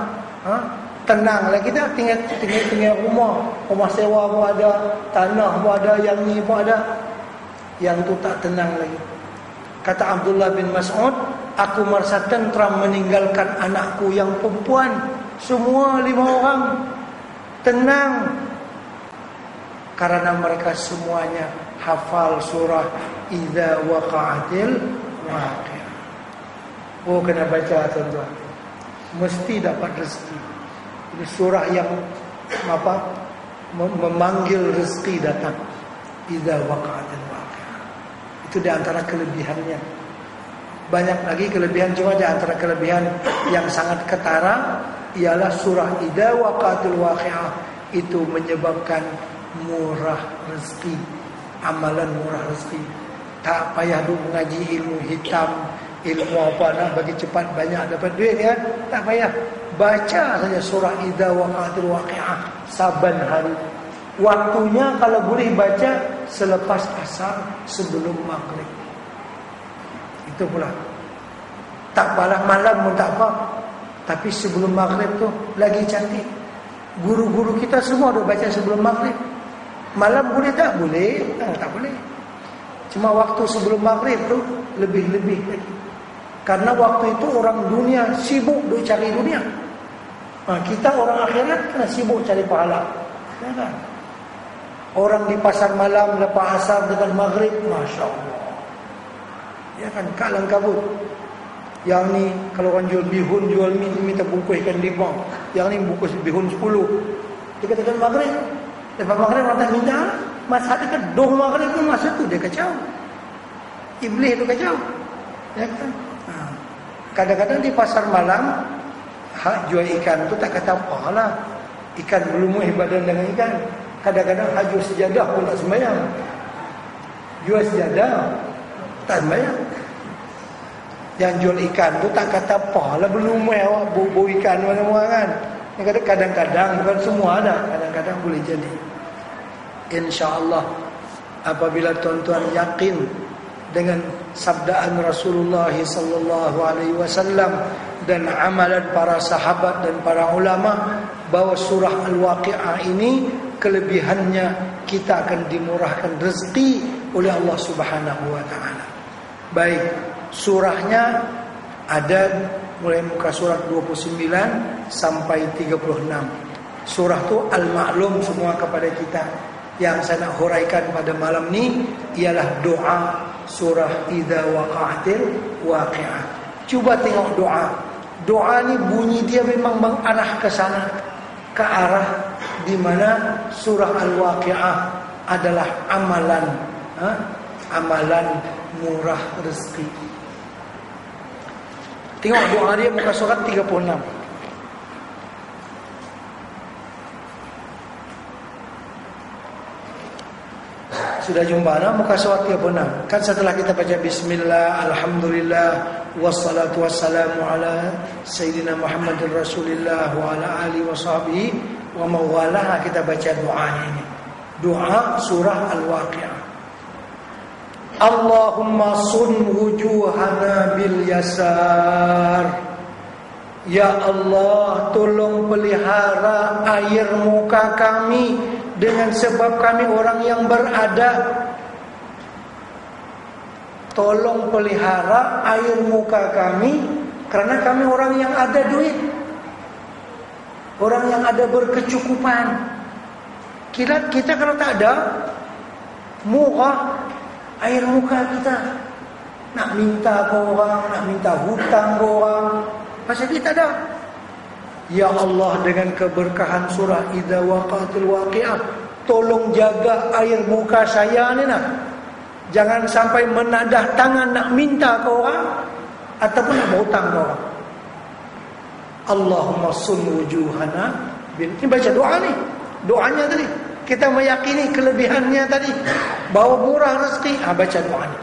Tenanglah kita tinggal rumah sewa pun ada, tanah pun ada, yang ni pun ada. Yang tu tak tenang lagi. Kata Abdullah bin Mas'ud, aku merasa tentram meninggalkan anakku yang perempuan. Semua 5 orang tenang. Karena mereka semuanya hafal surah Idza Waqa'atil Waqi'ah. Oh, kena baca tuan-tuan. Mesti dapat rezeki. Ini surah yang memanggil rezeki datang. Idza Waqa'atil Waqi'ah. Itu di antara kelebihannya. Banyak lagi kelebihan, cuma di antara kelebihan yang sangat ketara ialah surah Idza Waqa'atil Waqi'ah itu menyebabkan murah rezeki, amalan murah rezeki. Tak payah duk mengaji ilmu hitam, ilmu apa nak bagi cepat banyak dapat duit kan? Tak payah. Baca saja surah Idza Waqa'atil Waqi'ah saban hari. Waktunya kalau boleh baca selepas asar, sebelum maghrib. Itu pula. Tak apalah malam pun tak apa. Tapi sebelum maghrib tu lagi cantik. Guru-guru kita semua dah baca sebelum maghrib. Malam boleh tak? Boleh. Tak boleh. Cuma waktu sebelum maghrib tu lebih-lebih lagi. Karena waktu itu orang dunia sibuk duk cari dunia. Kita orang akhirat kena sibuk cari pahala. Ya kan? Orang di pasar malam lepas asar dengan maghrib, Masya Allah. Ya kan, kalang kabut. Yang ni kalau orang jual bihun, jual mi, minta bungkus ikan 5. Yang ni bungkus bihun 10. Dia katakan maghrib. Lepas maghrib orang tak minta. Masa dia kedoh maghrib pun masa tu dia kacau. Iblis tu kacau. Ya kan? Kadang-kadang di pasar malam jual ikan tu tak kata apalah. Ikan berlumuh badan dengan ikan. Kadang-kadang hajur sejadah pun tak sembahyang. Jual sejadah tak sembahyang. Yang jual ikan tu tak kata apalah, berlumuh awak bau ikan mana-mana kan. Kadang-kadang bukan semua ada, kadang-kadang boleh jadi. InsyaAllah apabila tuan-tuan yakin dengan sabdaan Rasulullah sallallahu alaihi wasallam dan amalan para sahabat dan para ulama bahwa surah Al-Waqi'ah ini kelebihannya kita akan dimurahkan rezeki oleh Allah Subhanahu wa taala. Baik, surahnya ada mulai muka surat 29 sampai 36. Surah tu al-maklum semua kepada kita. Yang saya nak huraikan pada malam ni ialah doa surah Idza Waqa'atil Waqi'ah. Cuba tengok doa. Doa ni bunyi dia memang mengarah ke sana, ke arah di mana surah Al-Waqi'ah adalah amalan murah rezeki. Tengok doa dia muka surat 36. Sudah jumpa muka surat 36. Kan setelah kita baca bismillah, alhamdulillah, wassalatu wassalamu ala sayyidina Muhammadin Rasulillah wa ala alihi wa sahbihi wa mawalah, kita baca doa ini. Doa surah Al-Waqi'ah. Allahumma sun wujuhana bil yasar. Ya Allah, tolong pelihara air muka kami dengan sebab kami orang yang beradab. Tolong pelihara air muka kami kerana kami orang yang ada duit, orang yang ada berkecukupan. Kita kalau tak ada murah air muka kita, nak minta ke orang, nak minta hutang ke orang, pasal kita ada. Ya Allah, dengan keberkahan surah Idza Waqa'atil Waqi'ah, tolong jaga air muka saya ni nak. Jangan sampai menadah tangan nak minta ke orang ataupun nak berhutang ke orang. Allahumma sun wujuhana bil. Ini baca doa ni. Doanya tadi. Kita meyakini kelebihannya tadi, bahawa murah rezeki. Baca doa ni.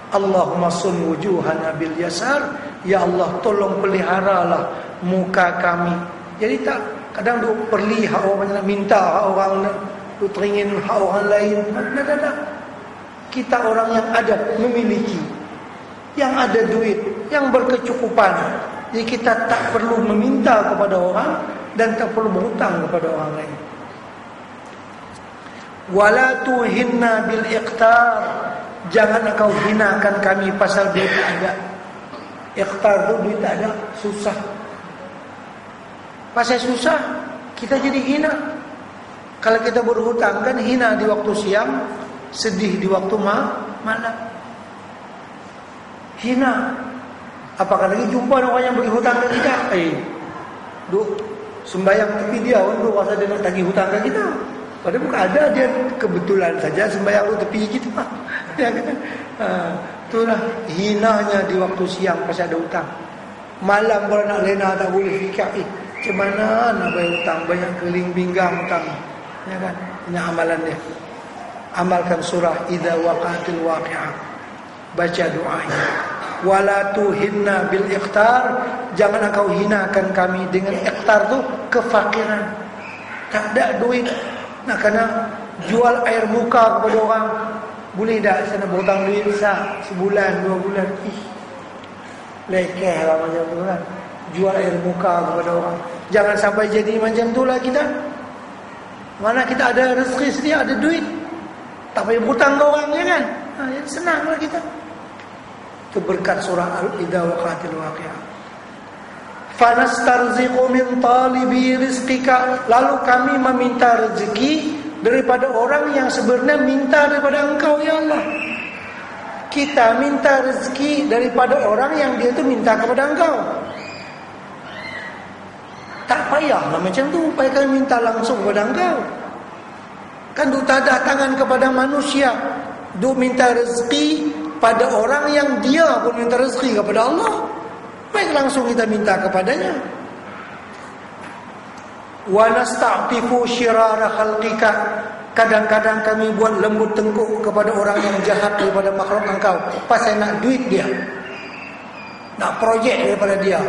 Allahumma sun wujuhana bil yasar, ya Allah tolong peliharalah muka kami. Jadi tak kadang duk perli hak orang minta hak orang, duk teringin hak orang lain. Tak. Kita orang yang ada, memiliki, yang ada duit, yang berkecukupan. Jadi kita tak perlu meminta kepada orang dan tak perlu berhutang kepada orang lain. Wala tuhinna bil iqtar, jangan engkau hinakan kami pasal duit tak ada. Iqtar tu duit tak ada, susah. Pasal susah kita jadi hina. Kalau kita berhutang kan hina di waktu siang, sedih di waktu malam. Hina. Apakah lagi jumpa orang yang bagi hutang ke kita? Duk sembahyang tepi dia, duk rasa dia nak tagih hutang ke kita. Padahal bukan ada, dia kebetulan saja sembahyang tu tepi kita. Ya kan? Itulah hinanya di waktu siang pasal ada hutang. Malam kalau nak lena tak boleh fikir, macam mana nak bayar hutang, banyak keling pinggang hutang. Ya kan? Ini amalan dia. Amalkan surah Idza Waqa'atil Waqi'ah. Baca doanya. Wala tuhinna bil iqtar, jangan engkau hinakan kami dengan iqtar tu kefakiran. Tak ada duit, nak kena jual air muka kepada orang. Boleh tak saya nak berhutang duit sebulan 2 bulan? Lekeh lah macam tu kan. Jual air muka kepada orang. Jangan sampai jadi macam tu lah kita. Mana kita ada rezeki sedia, ada duit, tak payah berhutang ke orang, ya kan? Senanglah kita. Itu berkat surah Al-Idza Waqa'atil Waqi'ah. Fanastarziqu min talibi rizqika, lalu kami meminta rezeki daripada orang yang sebenarnya minta daripada engkau, ya Allah. Kita minta rezeki daripada orang yang dia tu minta kepada engkau. Tak payahlah macam tu, payah kami minta langsung kepada engkau. Kan duk tadah tangan kepada manusia, duk minta rezeki pada orang yang dia pun minta rezeki kepada Allah. Baik langsung kita minta kepadanya. Wa nasta'tifu syirara khalqika, kadang-kadang kami buat lembut tengkuk kepada orang yang jahat daripada makhluk engkau pasal nak duit dia, nak projek daripada dia.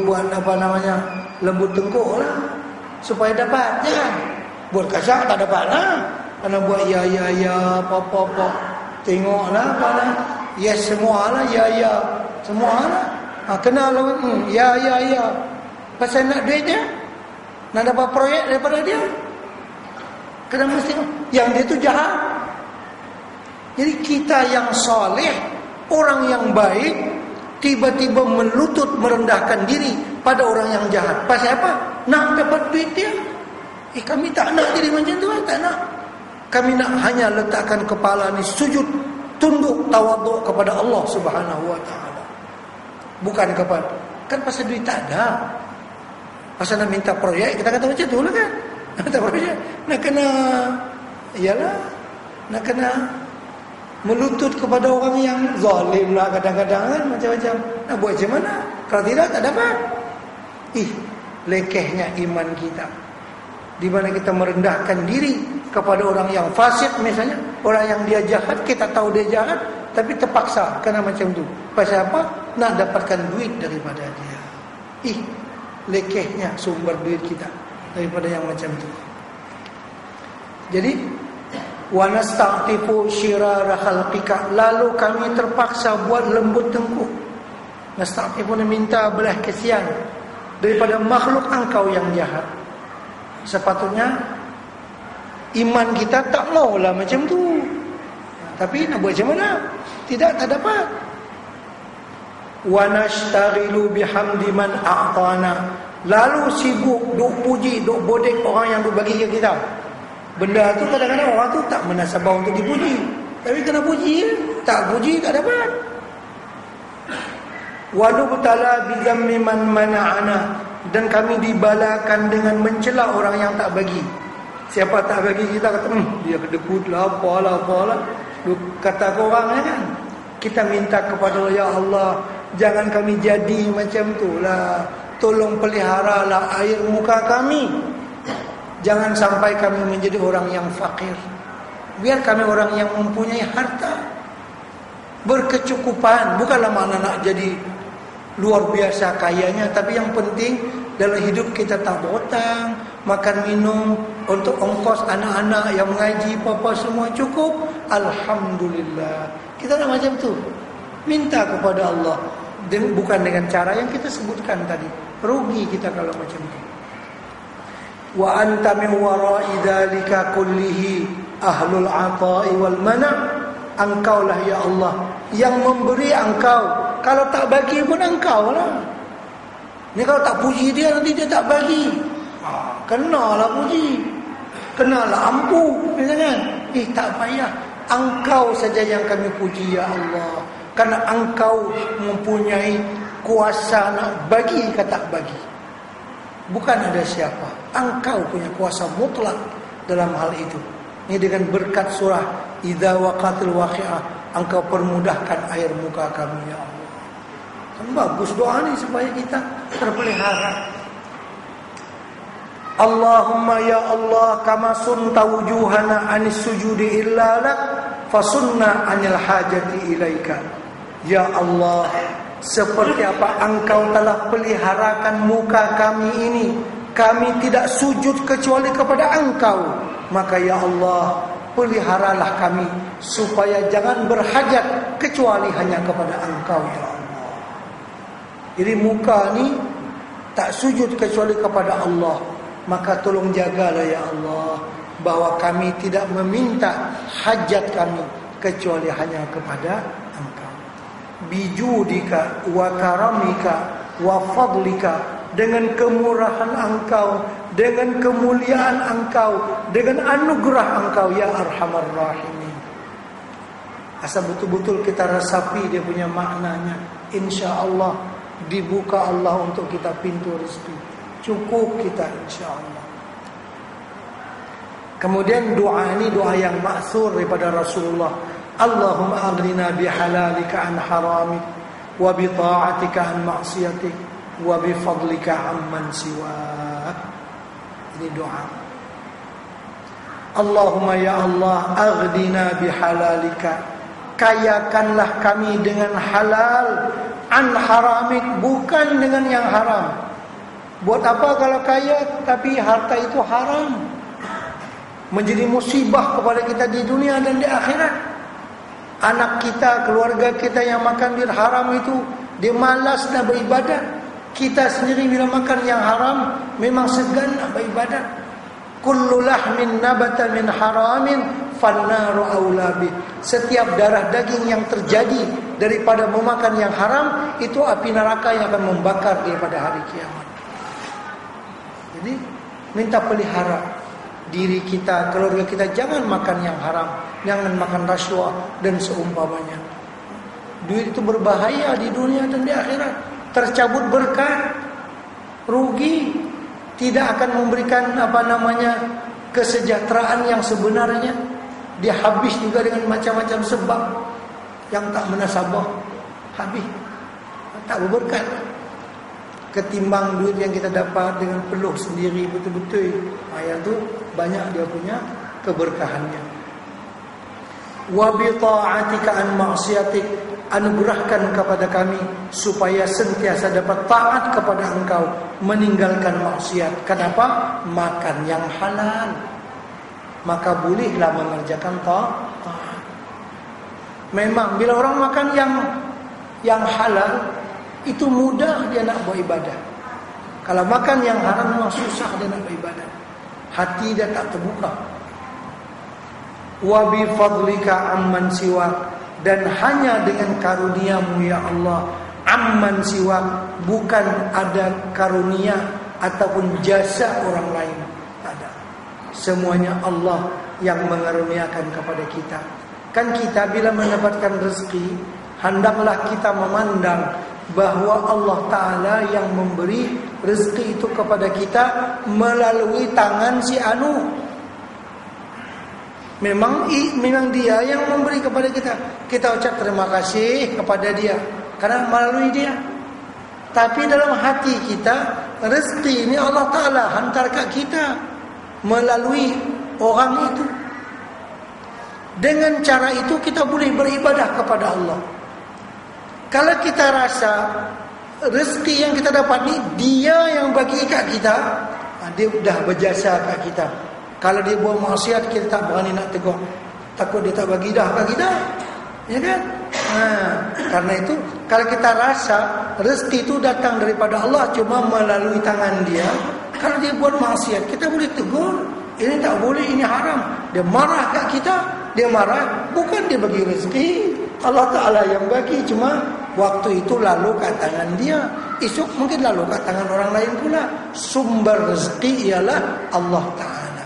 Buat apa namanya, lembut tengkuk lah supaya dapat, jangan buat kasar tak dapat lah. Kena buat ya apa tengoklah apa lah, yes semualah, ya semualah. Kenal lah, ya pasal nak duit dia, nak dapat proyek daripada dia. Kena mesti yang dia tu jahat. Jadi kita yang soleh, orang yang baik, tiba-tiba melutut merendahkan diri pada orang yang jahat. Pasal apa? Nak dapat duit dia. Kami tak nak jadi macam tu, tak nak. Kami nak hanya letakkan kepala ni sujud, tunduk tawaduk kepada Allah Subhanahu wa taala. Bukan kepada, kan pasal duit tak ada. Pasal nak minta proyek, kita kata macam tu lah kan. Minta proyek, nak kena, iyalah, nak kena melutut kepada orang yang zalim lah kadang-kadang kan, macam-macam. Nak buat macam mana? Kalau tidak, tak dapat. Lekehnya iman kita. Di mana kita merendahkan diri kepada orang yang fasik misalnya, orang yang dia jahat, kita tahu dia jahat, tapi terpaksa kena macam tu. Pasal apa? Nak dapatkan duit daripada dia. Lekehnya sumber duit kita daripada yang macam tu. Jadi wa nasta'tifu syirara khalqika, lalu kami terpaksa buat lembut tengkuk. Nasta'tifu, minta belah kasihan daripada makhluk engkau yang jahat. Sepatutnya iman kita tak maulah macam tu, tapi nak buat macam mana? Tidak, tak dapat. Wa nashtaghilu bihamdi man a'tana, lalu sibuk duk puji, duk bodek orang yang duk bagi ke kita. Benda tu kadang-kadang orang tu tak menasabah untuk dipuji, tapi kena puji, tak puji tak dapat. Wa nubtala bi dhammi man mana'ana, dan kami dibalakan dengan mencela orang yang tak bagi. Siapa tak bagi, kita kata dia kedekut lah, apalah. Kata ke orang kan. Kita minta kepada Allah, ya Allah, jangan kami jadi macam tu lah. Tolong peliharalah air muka kami. Jangan sampai kami menjadi orang yang fakir. Biar kami orang yang mempunyai harta. berkecukupan. Bukanlah makna nak jadi luar biasa kayanya, tapi yang penting dalam hidup kita tak berhutang, makan minum, untuk ongkos anak-anak yang mengaji, apa semua cukup. Alhamdulillah. Kita nak macam tu. Minta kepada Allah. Bukan dengan cara yang kita sebutkan tadi. Rugi kita kalau macam tu. Wa anta min wara'i dzalika kullihi ahlul 'ata'i wal mana'. Engkaulah ya Allah yang memberi engkau. Kalau tak bagi pun engkau lah. Ni kalau tak puji dia, nanti dia tak bagi. Kenalah puji, kenalah ampuh, kan? Tak payah. Engkau saja yang kami puji ya Allah. Karena engkau mempunyai kuasa nak bagi ke tak bagi. Bukan ada siapa. Engkau punya kuasa mutlak dalam hal itu. Ini dengan berkat surah Idza waqatil waqi'ah, engkau permudahkan air muka kami ya Allah. Kan bagus doa ni supaya kita terpelihara. Allahumma ya Allah kama sunta wujuhana anis sujudi illa lak fasunna anil hajati ilaika. Ya Allah, seperti apa engkau telah peliharakan muka kami ini, kami tidak sujud kecuali kepada engkau. Maka ya Allah, peliharalah kami supaya jangan berhajat kecuali hanya kepada engkau ya Allah. Jadi muka ni tak sujud kecuali kepada Allah. Maka tolong jagalah ya Allah, bahwa kami tidak meminta hajat kami kecuali hanya kepada engkau. Bijudika wa karamika wa fadlika, dengan kemurahan engkau, dengan kemuliaan engkau, dengan anugerah engkau ya arhamar rahimin. Asal betul-betul kita resapi dia punya maknanya. InsyaAllah dibuka Allah untuk kita pintu rezeki. Cukup kita insyaAllah. Kemudian doa ini doa yang ma'thur daripada Rasulullah. Allahumma aghnina bihalalika an haramik, wa bi ta'atika an ma'siyatik, wa bi fadlika amman siwak. Ini doa. Allahumma ya Allah aghnina bihalalika, kayakanlah kami dengan halal, an haramik, bukan dengan yang haram. Buat apa kalau kaya tapi harta itu haram? Menjadi musibah kepada kita di dunia dan di akhirat. Anak kita, keluarga kita yang makan duit haram itu, dia malas nak beribadah. Kita sendiri bila makan yang haram memang segan nak beribadah. Kullu lahmin nabata min haramin fannaru aula bih. Setiap darah daging yang terjadi daripada memakan yang haram, itu api neraka yang akan membakar dia pada hari kiamat. Jadi minta pelihara diri kita, keluarga kita, jangan makan yang haram, jangan makan rasuah dan seumpamanya. Duit itu berbahaya di dunia dan di akhirat. Tercabut berkah, rugi, tidak akan memberikan kesejahteraan yang sebenarnya. Dia habis juga dengan macam-macam sebab yang tak munasabah, habis, tak berberkat. Ketimbang duit yang kita dapat dengan peluh sendiri betul-betul, yang tu banyak dia punya keberkahannya. Wa bi ta'atika an ma'siyatik, anugerahkan kepada kami supaya sentiasa dapat taat kepada engkau, meninggalkan maksiat. Kenapa? Makan yang halal, maka bolehlah mengerjakan taat. Memang bila orang makan yang halal, itu mudah dia nak buat ibadah. Kalau makan yang haram memang susah dia nak buat ibadah. Hati dia tak terbuka. Wa bi fadlika amman siwak, dan hanya dengan karuniamu ya Allah, amman siwak, bukan ada karunia ataupun jasa orang lain, tak ada. Semuanya Allah yang mengaruniakan kepada kita. Kan kita bila mendapatkan rezeki, hendaklah kita memandang bahawa Allah Ta'ala yang memberi rezeki itu kepada kita melalui tangan si anu. Memang dia yang memberi kepada kita. Kita ucap terima kasih kepada dia karena melalui dia. Tapi dalam hati kita, rezeki ini Allah Ta'ala hantar kat kita melalui orang itu. Dengan cara itu kita boleh beribadah kepada Allah. Kalau kita rasa rezeki yang kita dapat ni dia yang bagi kat kita, dia dah berjasa kat kita. Kalau dia buat maksiat, kita tak berani nak tegur, takut dia tak bagi dah kat kita, ya kan? Karena itu kalau kita rasa rezeki itu datang daripada Allah cuma melalui tangan dia, kalau dia buat maksiat kita boleh tegur, ini tak boleh, ini haram. Dia marah kat kita, dia marah, bukan dia bagi rezeki, Allah Ta'ala yang bagi, cuma waktu itu lalu kat tangan dia, esok mungkin lalu kat tangan orang lain pula. Sumber rezeki ialah Allah Ta'ala.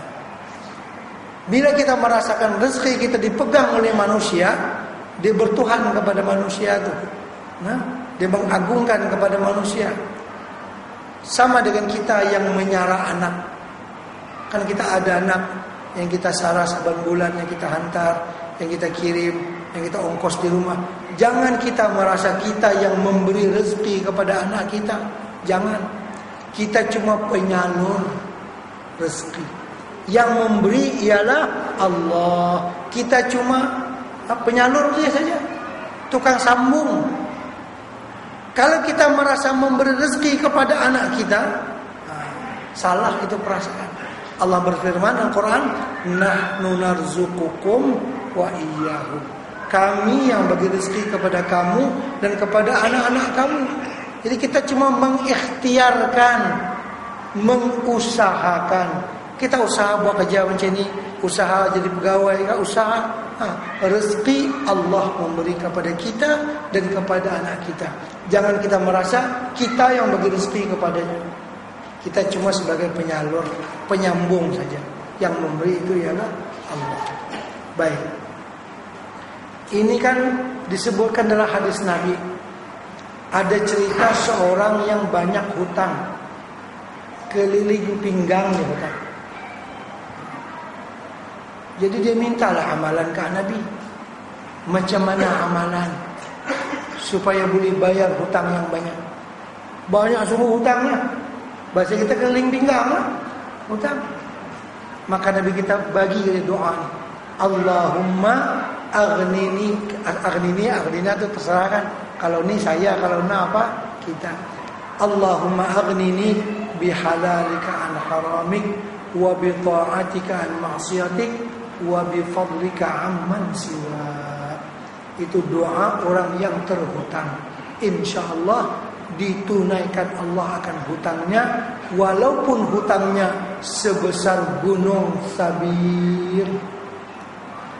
Bila kita merasakan rezeki kita dipegang oleh manusia, dia bertuhan kepada manusia itu, dia mengagungkan kepada manusia. Sama dengan kita yang menyara anak. Kan kita ada anak yang kita sarah sebulan bulan, yang kita hantar, yang kita kirim, yang kita ongkos di rumah. Jangan kita merasa kita yang memberi rezeki kepada anak kita. Jangan. Kita cuma penyalur rezeki. Yang memberi ialah Allah. Kita cuma penyalur dia saja, tukang sambung. Kalau kita merasa memberi rezeki kepada anak kita, salah itu perasaan. Allah berfirman dalam Quran, nahnu narzuqukum wa iyyahum. Kami yang bagi rezeki kepada kamu dan kepada anak-anak kamu. Jadi kita cuma mengikhtiarkan, mengusahakan. Kita usaha buat kerja macam ni, usaha jadi pegawai, usaha. Rezeki Allah memberi kepada kita dan kepada anak kita. Jangan kita merasa kita yang bagi rezeki kepadanya. Kita cuma sebagai penyalur, penyambung saja. Yang memberi itu ialah Allah. Baik. Ini kan disebutkan dalam hadis Nabi. Ada cerita seorang yang banyak hutang, keliling pinggang dia hutang. Jadi dia mintalah amalan ke Nabi. Macam mana amalan supaya boleh bayar hutang yang banyak? Banyak suruh hutangnya. Bahasa kita keliling pinggang lah, hutang. Maka Nabi kita bagi dia doa ni. Allahumma aghnini itu terserah kan. Kalau ni saya, kalau nak apa kita. Allahumma aghnini bihalalika an haramik wa bi ta'atika an ma'siyatik wa bi fadlika amman siwa. Itu doa orang yang terhutang. InsyaAllah ditunaikan Allah akan hutangnya, walaupun hutangnya sebesar gunung Sabir.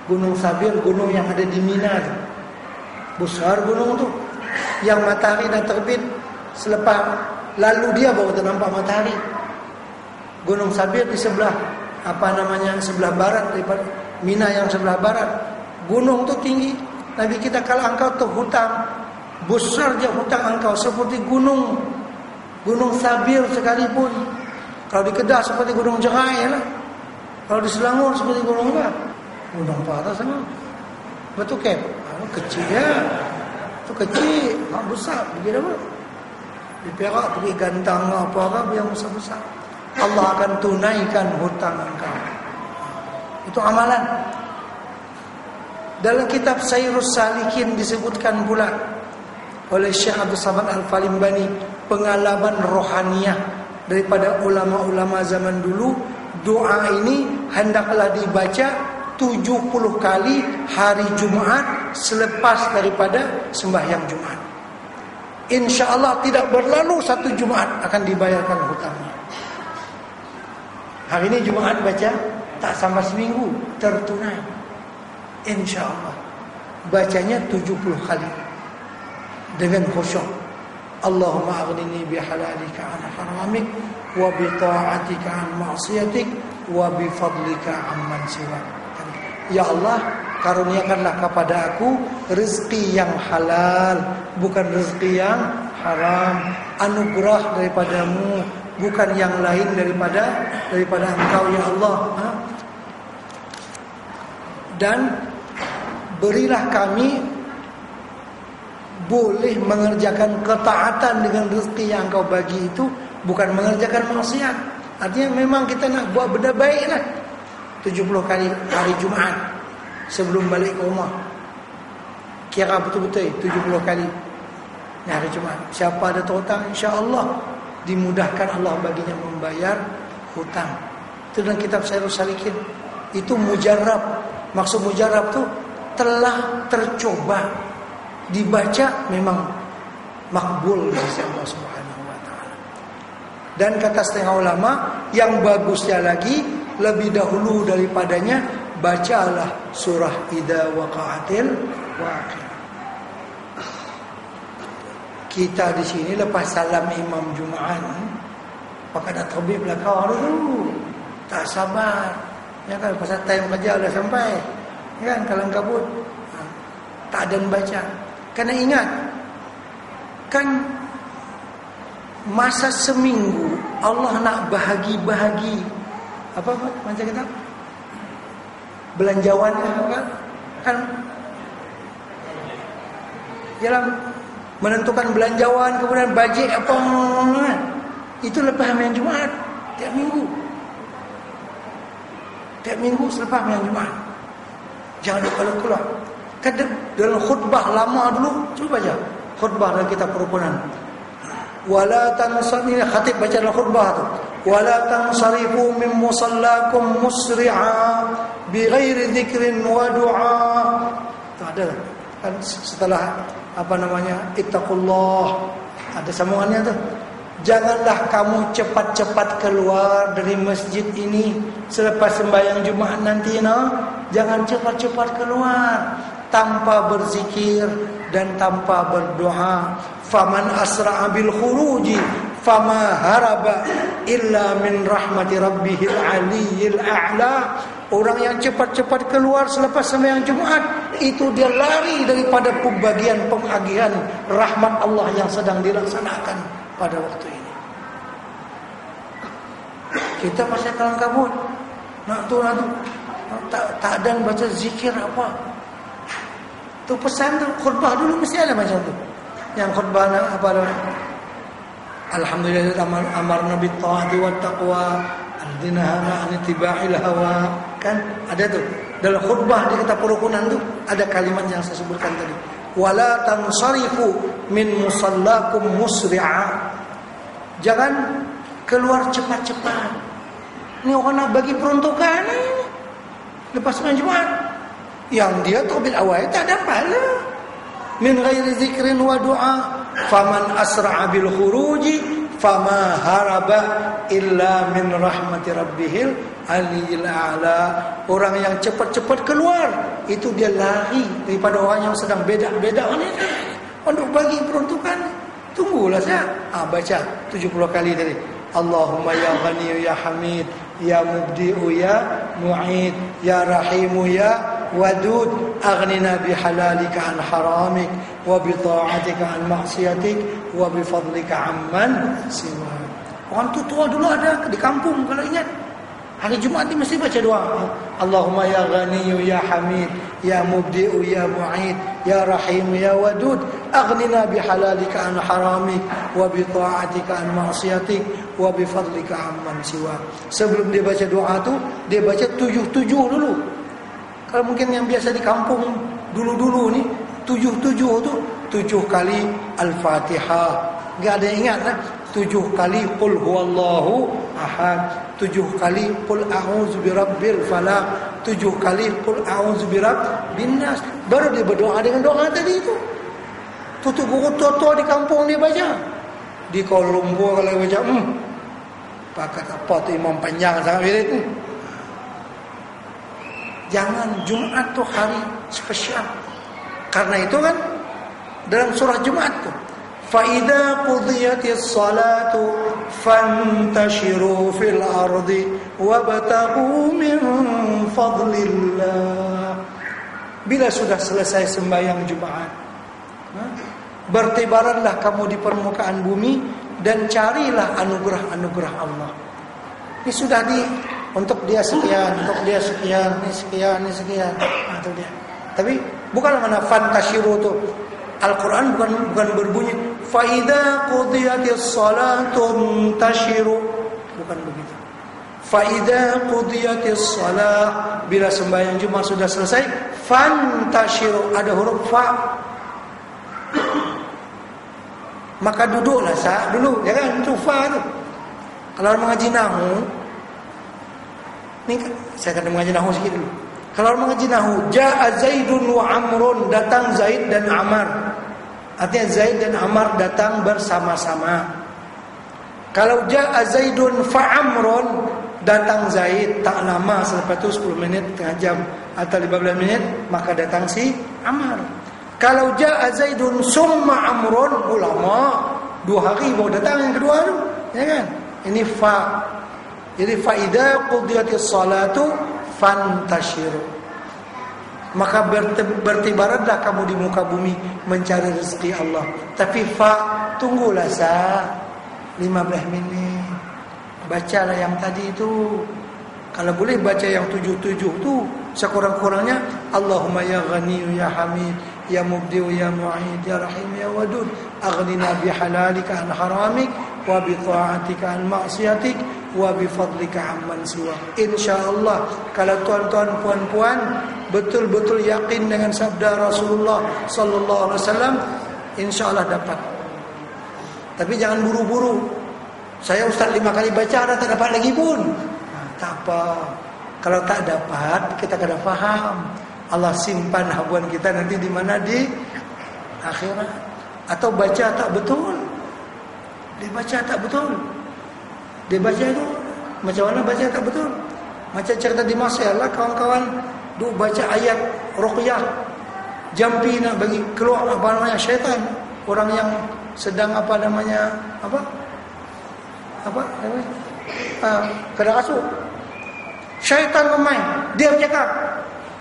Gunung Sabir, gunung yang ada di Mina. Besar gunung tu, yang matahari dah terbit, selepas lalu dia baru ternampak matahari. Gunung Sabir di sebelah sebelah barat daripada Mina, yang sebelah barat. Gunung tu tinggi. Nabi kita, kalau engkau terhutang, besar je hutang engkau seperti gunung Sabir sekalipun. Kalau di Kedah seperti gunung Jerai lah. Kalau di Selangor seperti gunung apa? Gunung Parah sana. Betul ke? Kecil ya. Itu kecil, tak besar. Pergi apa? Di Perak pergi Gantang apa yang besar-besar. Allah akan tunaikan hutang engkau. Itu amalan. Dalam kitab Sayyirus Salikin disebutkan pula oleh Syekh Abdul Samad Al-Falimbani, pengalaman rohaniah daripada ulama-ulama zaman dulu. Doa ini hendaklah dibaca 70 kali hari Jumaat selepas daripada sembahyang Jumaat. InsyaAllah tidak berlalu satu Jumaat akan dibayarkan hutangnya. Hari ini Jumaat baca, tak sampai seminggu tertunai. InsyaAllah. Bacanya 70 kali dengan khusyuk. Allahumma aghnini bihalalika an haramik wa bi ta'atika an ma'siyatik wa bi fadlika amman siwak. Ya Allah, karuniakanlah kepada aku rezeki yang halal, bukan rezeki yang haram. Anugerah daripadamu, bukan yang lain daripada Engkau ya Allah. Dan berilah kami boleh mengerjakan ketaatan dengan rezeki yang Engkau bagi itu, bukan mengerjakan maksiat. Artinya memang kita nak buat benda baik lah. 70 kali hari Jumaat sebelum balik ke rumah. Kira betul-betul 70 kali. Ini hari Jumat. Siapa ada hutang, insya-Allah dimudahkan Allah baginya membayar hutang. Itu dalam kitab Sairus Salikin. Itu mujarab. Maksud mujarab tuh telah tercoba, dibaca memang makbul di sisi Allah Subhanahu wa taala. Dan kata setengah ulama, yang bagusnya lagi lebih dahulu daripadanya bacalah surah Idza Waqa'atil Waqi'ah. Kita di sini lepas salam imam Jumat, maka ada tabib belakang dulu. Tak sabar. Ya kan, pasal time kerja dah sampai. Ya kan, kalang kabut. Tak ada baca. Kena ingat, kan masa seminggu Allah nak bahagi-bahagi apa macam kita belanjawan kan dalam menentukan belanjawan, kemudian bajet apa itu lepas main Jumat tiap minggu selepas main Jumat. Jangan keluar. Kan dalam khutbah lama dulu, cuba baca khutbah dalam kitab perukunan. Wala tansani, khatib baca dalam khutbah tu. Wala tansarifu min musallakum musri'a bighairi dzikrin wa du'a. Itu ada kan setelah apa namanya? Ittaqullah. Ada sambungannya tu. Janganlah kamu cepat-cepat keluar dari masjid ini selepas sembahyang Jumat nanti, Jangan cepat-cepat keluar tanpa berzikir dan tanpa berdoa. Faman asra'a bil khuruji fama haraba illa min rahmati rabbihil aliyyil a'la. Orang yang cepat-cepat keluar selepas sembahyang Jumat, itu dia lari daripada pembagian pengagihan rahmat Allah yang sedang dilaksanakan pada waktu ini. Kita masih kalang kabut. Nak tu tak ada baca zikir apa. Tu pesan tu khutbah dulu mesti ada macam tu. Yang khutbah apa alhamdulillah amarna bit taati wat taqwa aldinahana an ittiba'il hawa. Kan ada tu. Dalam khutbah di kitab perukunan tu ada kalimat yang saya sebutkan tadi. Wala tansarifu min musallakum musri'a. Jangan keluar cepat-cepat. Ini orang nak bagi peruntukan ni. Lepas main Jumat. Yang dia tu bil awal tak ada pahala. Min ghairi zikrin wa du'a. Faman asra'a bil khuruji fama haraba illa min rahmati rabbihil aliyil a'la. Orang yang cepat-cepat keluar, itu dia lari daripada orang yang sedang beda-beda ni. Untuk bagi peruntukan, tunggulah saya. Baca 70 kali tadi. Allahumma ya ghani ya hamid ya mubdi'u ya mu'id ya rahimu ya wadud aghnina bihalalika an haramik wa bi ta'atika an ma'siyatik wa bi fadlika amman siwa. Orang tua dulu ada di kampung kalau ingat. Hari Jumat ni mesti baca doa. Allahumma ya ghaniyu ya hamid ya mubdi'u ya mu'id ya rahim ya wadud aghnina bihalalika an haramik wa bi ta'atika an ma'siyatik wa bi fadlika amman siwa. Sebelum dia baca doa tu, dia baca 77 dulu. Kalau mungkin yang biasa di kampung dulu-dulu ni 77 tu 7 kali Al-Fatihah. Enggak ada yang ingat lah. 7 kali qul huwallahu ahad, 7 kali qul a'udzu birabbil falaq, 7 kali qul a'udzu birabbin nas. Baru dia berdoa dengan doa tadi itu. Tutup guru tua di kampung dia baca. Di Kuala Lumpur kalau baca pakat apa tu imam panjang sangat wirid ni. Jangan, Jumat tu hari spesial. Karena itu kan dalam surah Jumat tu فَإِذَا قُضِيَتِ الصَّلَاةُ فَانْتَشِرُوا فِي الْأَرْضِ وَابْتَغُوا مِنْ فَضْلِ اللَّهِ. Bila sudah selesai sembahyang Jumat, bertebaranlah kamu di permukaan bumi dan carilah anugerah-anugerah Allah. Ini sudah untuk dia sekian, untuk dia sekian, ini sekian, ini sekian. Itu dia. Tapi bukanlah mana fantashiru tu. Al-Quran bukan berbunyi faida qudiyatis salatun tashiru, bukan begitu. Faida qudiyatis salah, bila sembahyang Jumat sudah selesai, fantashiru, ada huruf fa. maka duduklah dulu, ya kan? Itu fa tu. Kalau mengaji nahu, ni saya akan mengaji nahu sikit dulu. Kalau mengaji nahu, ja'a Zaidun wa Amrun, datang Zaid dan Amar. Artinya Zaid dan Amar datang bersama-sama. Kalau ja'a Zaidun fa Amrun, datang Zaid tak lama, selepas itu 10 minit, setengah jam atau 15 minit, maka datang si Amar. Kalau ja'a Zaidun summa Amrun, ulama 2 hari baru datang yang kedua tu, ya kan? Ini fa. Jadi fa idza qudiyatis salatu fantashiru, maka bertibaratlah kamu di muka bumi mencari rezeki Allah. Tapi fa, tunggulah 15 minit. Bacalah yang tadi itu. Kalau boleh baca yang 77 tu, sekurang-kurangnya Allahumma ya Ghani ya Hamid ya Mubdi ya Mu'id ya Rahim ya Wadud, aghnina bihalalika an haramik wa bi ta'atika an ma'siyatik wa bi fadlika amman siwa. Insyaallah kalau tuan-tuan puan-puan betul-betul yakin dengan sabda Rasulullah sallallahu alaihi wasallam, insyaallah dapat. Tapi jangan buru-buru. Saya ustaz 5 kali baca dah tak dapat lagi pun. Tak apa. Kalau tak dapat, kita kena faham. Allah simpan habuan kita nanti di mana, di akhirat. Atau baca tak betul. Dia baca tak betul. Dia baca itu macam mana baca tak betul? Macam cerita di masa lah, kawan-kawan duk baca ayat ruqyah, jampi nak bagi keluar apa namanya syaitan. Orang yang sedang apa namanya kena rasuk. Syaitan bermain. Dia bercakap.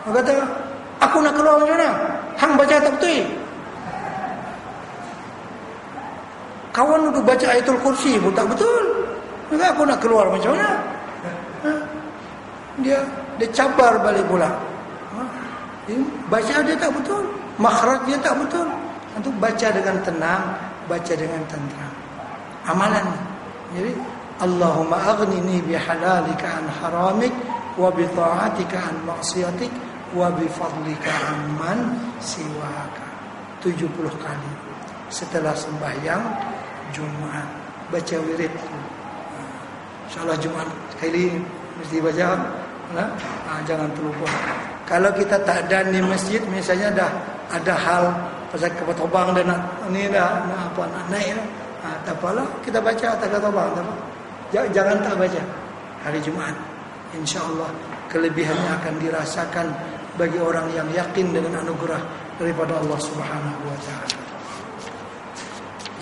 Dia kata, aku nak keluar macam mana? Hang baca tak betul. Kawan duduk baca ayatul kursi pun tak betul. Maka aku nak keluar macam mana? Dia cabar balik pula. Baca dia tak betul. Makhraj dia tak betul. Itu baca dengan tenang, baca dengan tenteram. Amalan. Jadi Allahumma aghnini bihalalika an haramik wa bi ta'atika an maksiatik wa bi fadlika amman siwaka. 70 kali setelah sembahyang Jumat baca wirid. InsyaAllah Jumat kali mesti baca. Jangan terlupa. Kalau kita tak ada di masjid, misalnya dah ada hal pasal kapal terbang dan nak naik dah. Tak apalah, kita baca atas kapal terbang, tak apa. Jangan tak baca hari Jumat. InsyaAllah kelebihannya akan dirasakan bagi orang yang yakin dengan anugerah daripada Allah Subhanahu wa taala.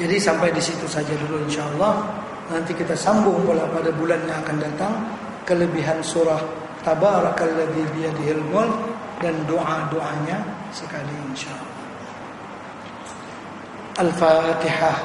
Jadi sampai di situ saja dulu insyaAllah. Nanti kita sambung pula pada bulan yang akan datang kelebihan surah Tabarakalladzi biyadihil mulk dan doa-doanya sekali insyaAllah. Al-Fatihah.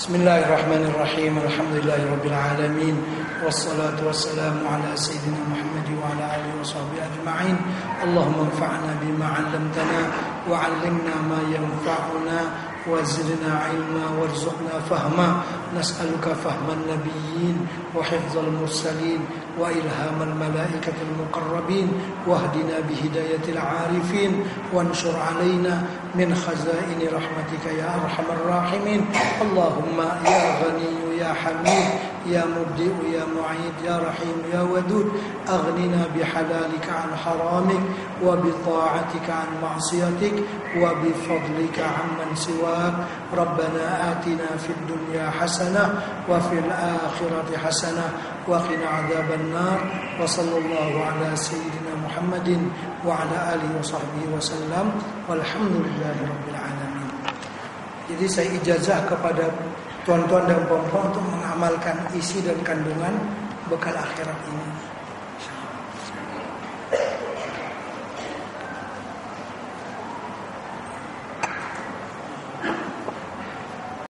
Bismillahirrahmanirrahim. Alhamdulillahirabbil alamin wassalatu wassalamu ala sayyidina Muhammad wa ala alihi washabbihi ajma'in. Allahumma anfa'na bima 'allamtana wa 'allimna ma yanfa'una wa zidna 'ilma warzuqna fahma. Nas'aluka fahman nabiyyin wa hifdzal mursalin wa ilhamal malaikatil muqarrabin wahdina bihidayatil 'arifin wanshur 'alaina min khazaini rahmatika ya arhamar rahimin. Allahumma ya Ghani ya Hamid ya Mubdi ya Mu'id ya Rahim ya Wadud, aghnina bihalalika an haramik wa bi ta'atika an ma'siyatik wa bi fadlika amman siwak. Rabbana atina fid dunya hasanah wa fil akhirati hasanah wa qina adzaban nar. Wa sallallahu ala sayyidina Muhammadin wa ala alihi wa sahbihi wa sallam. Walhamdulillahirabbil alamin. Jadi saya ijazah kepada tuan-tuan dan puan-puan untuk mengamalkan isi dan kandungan bekal akhirat ini.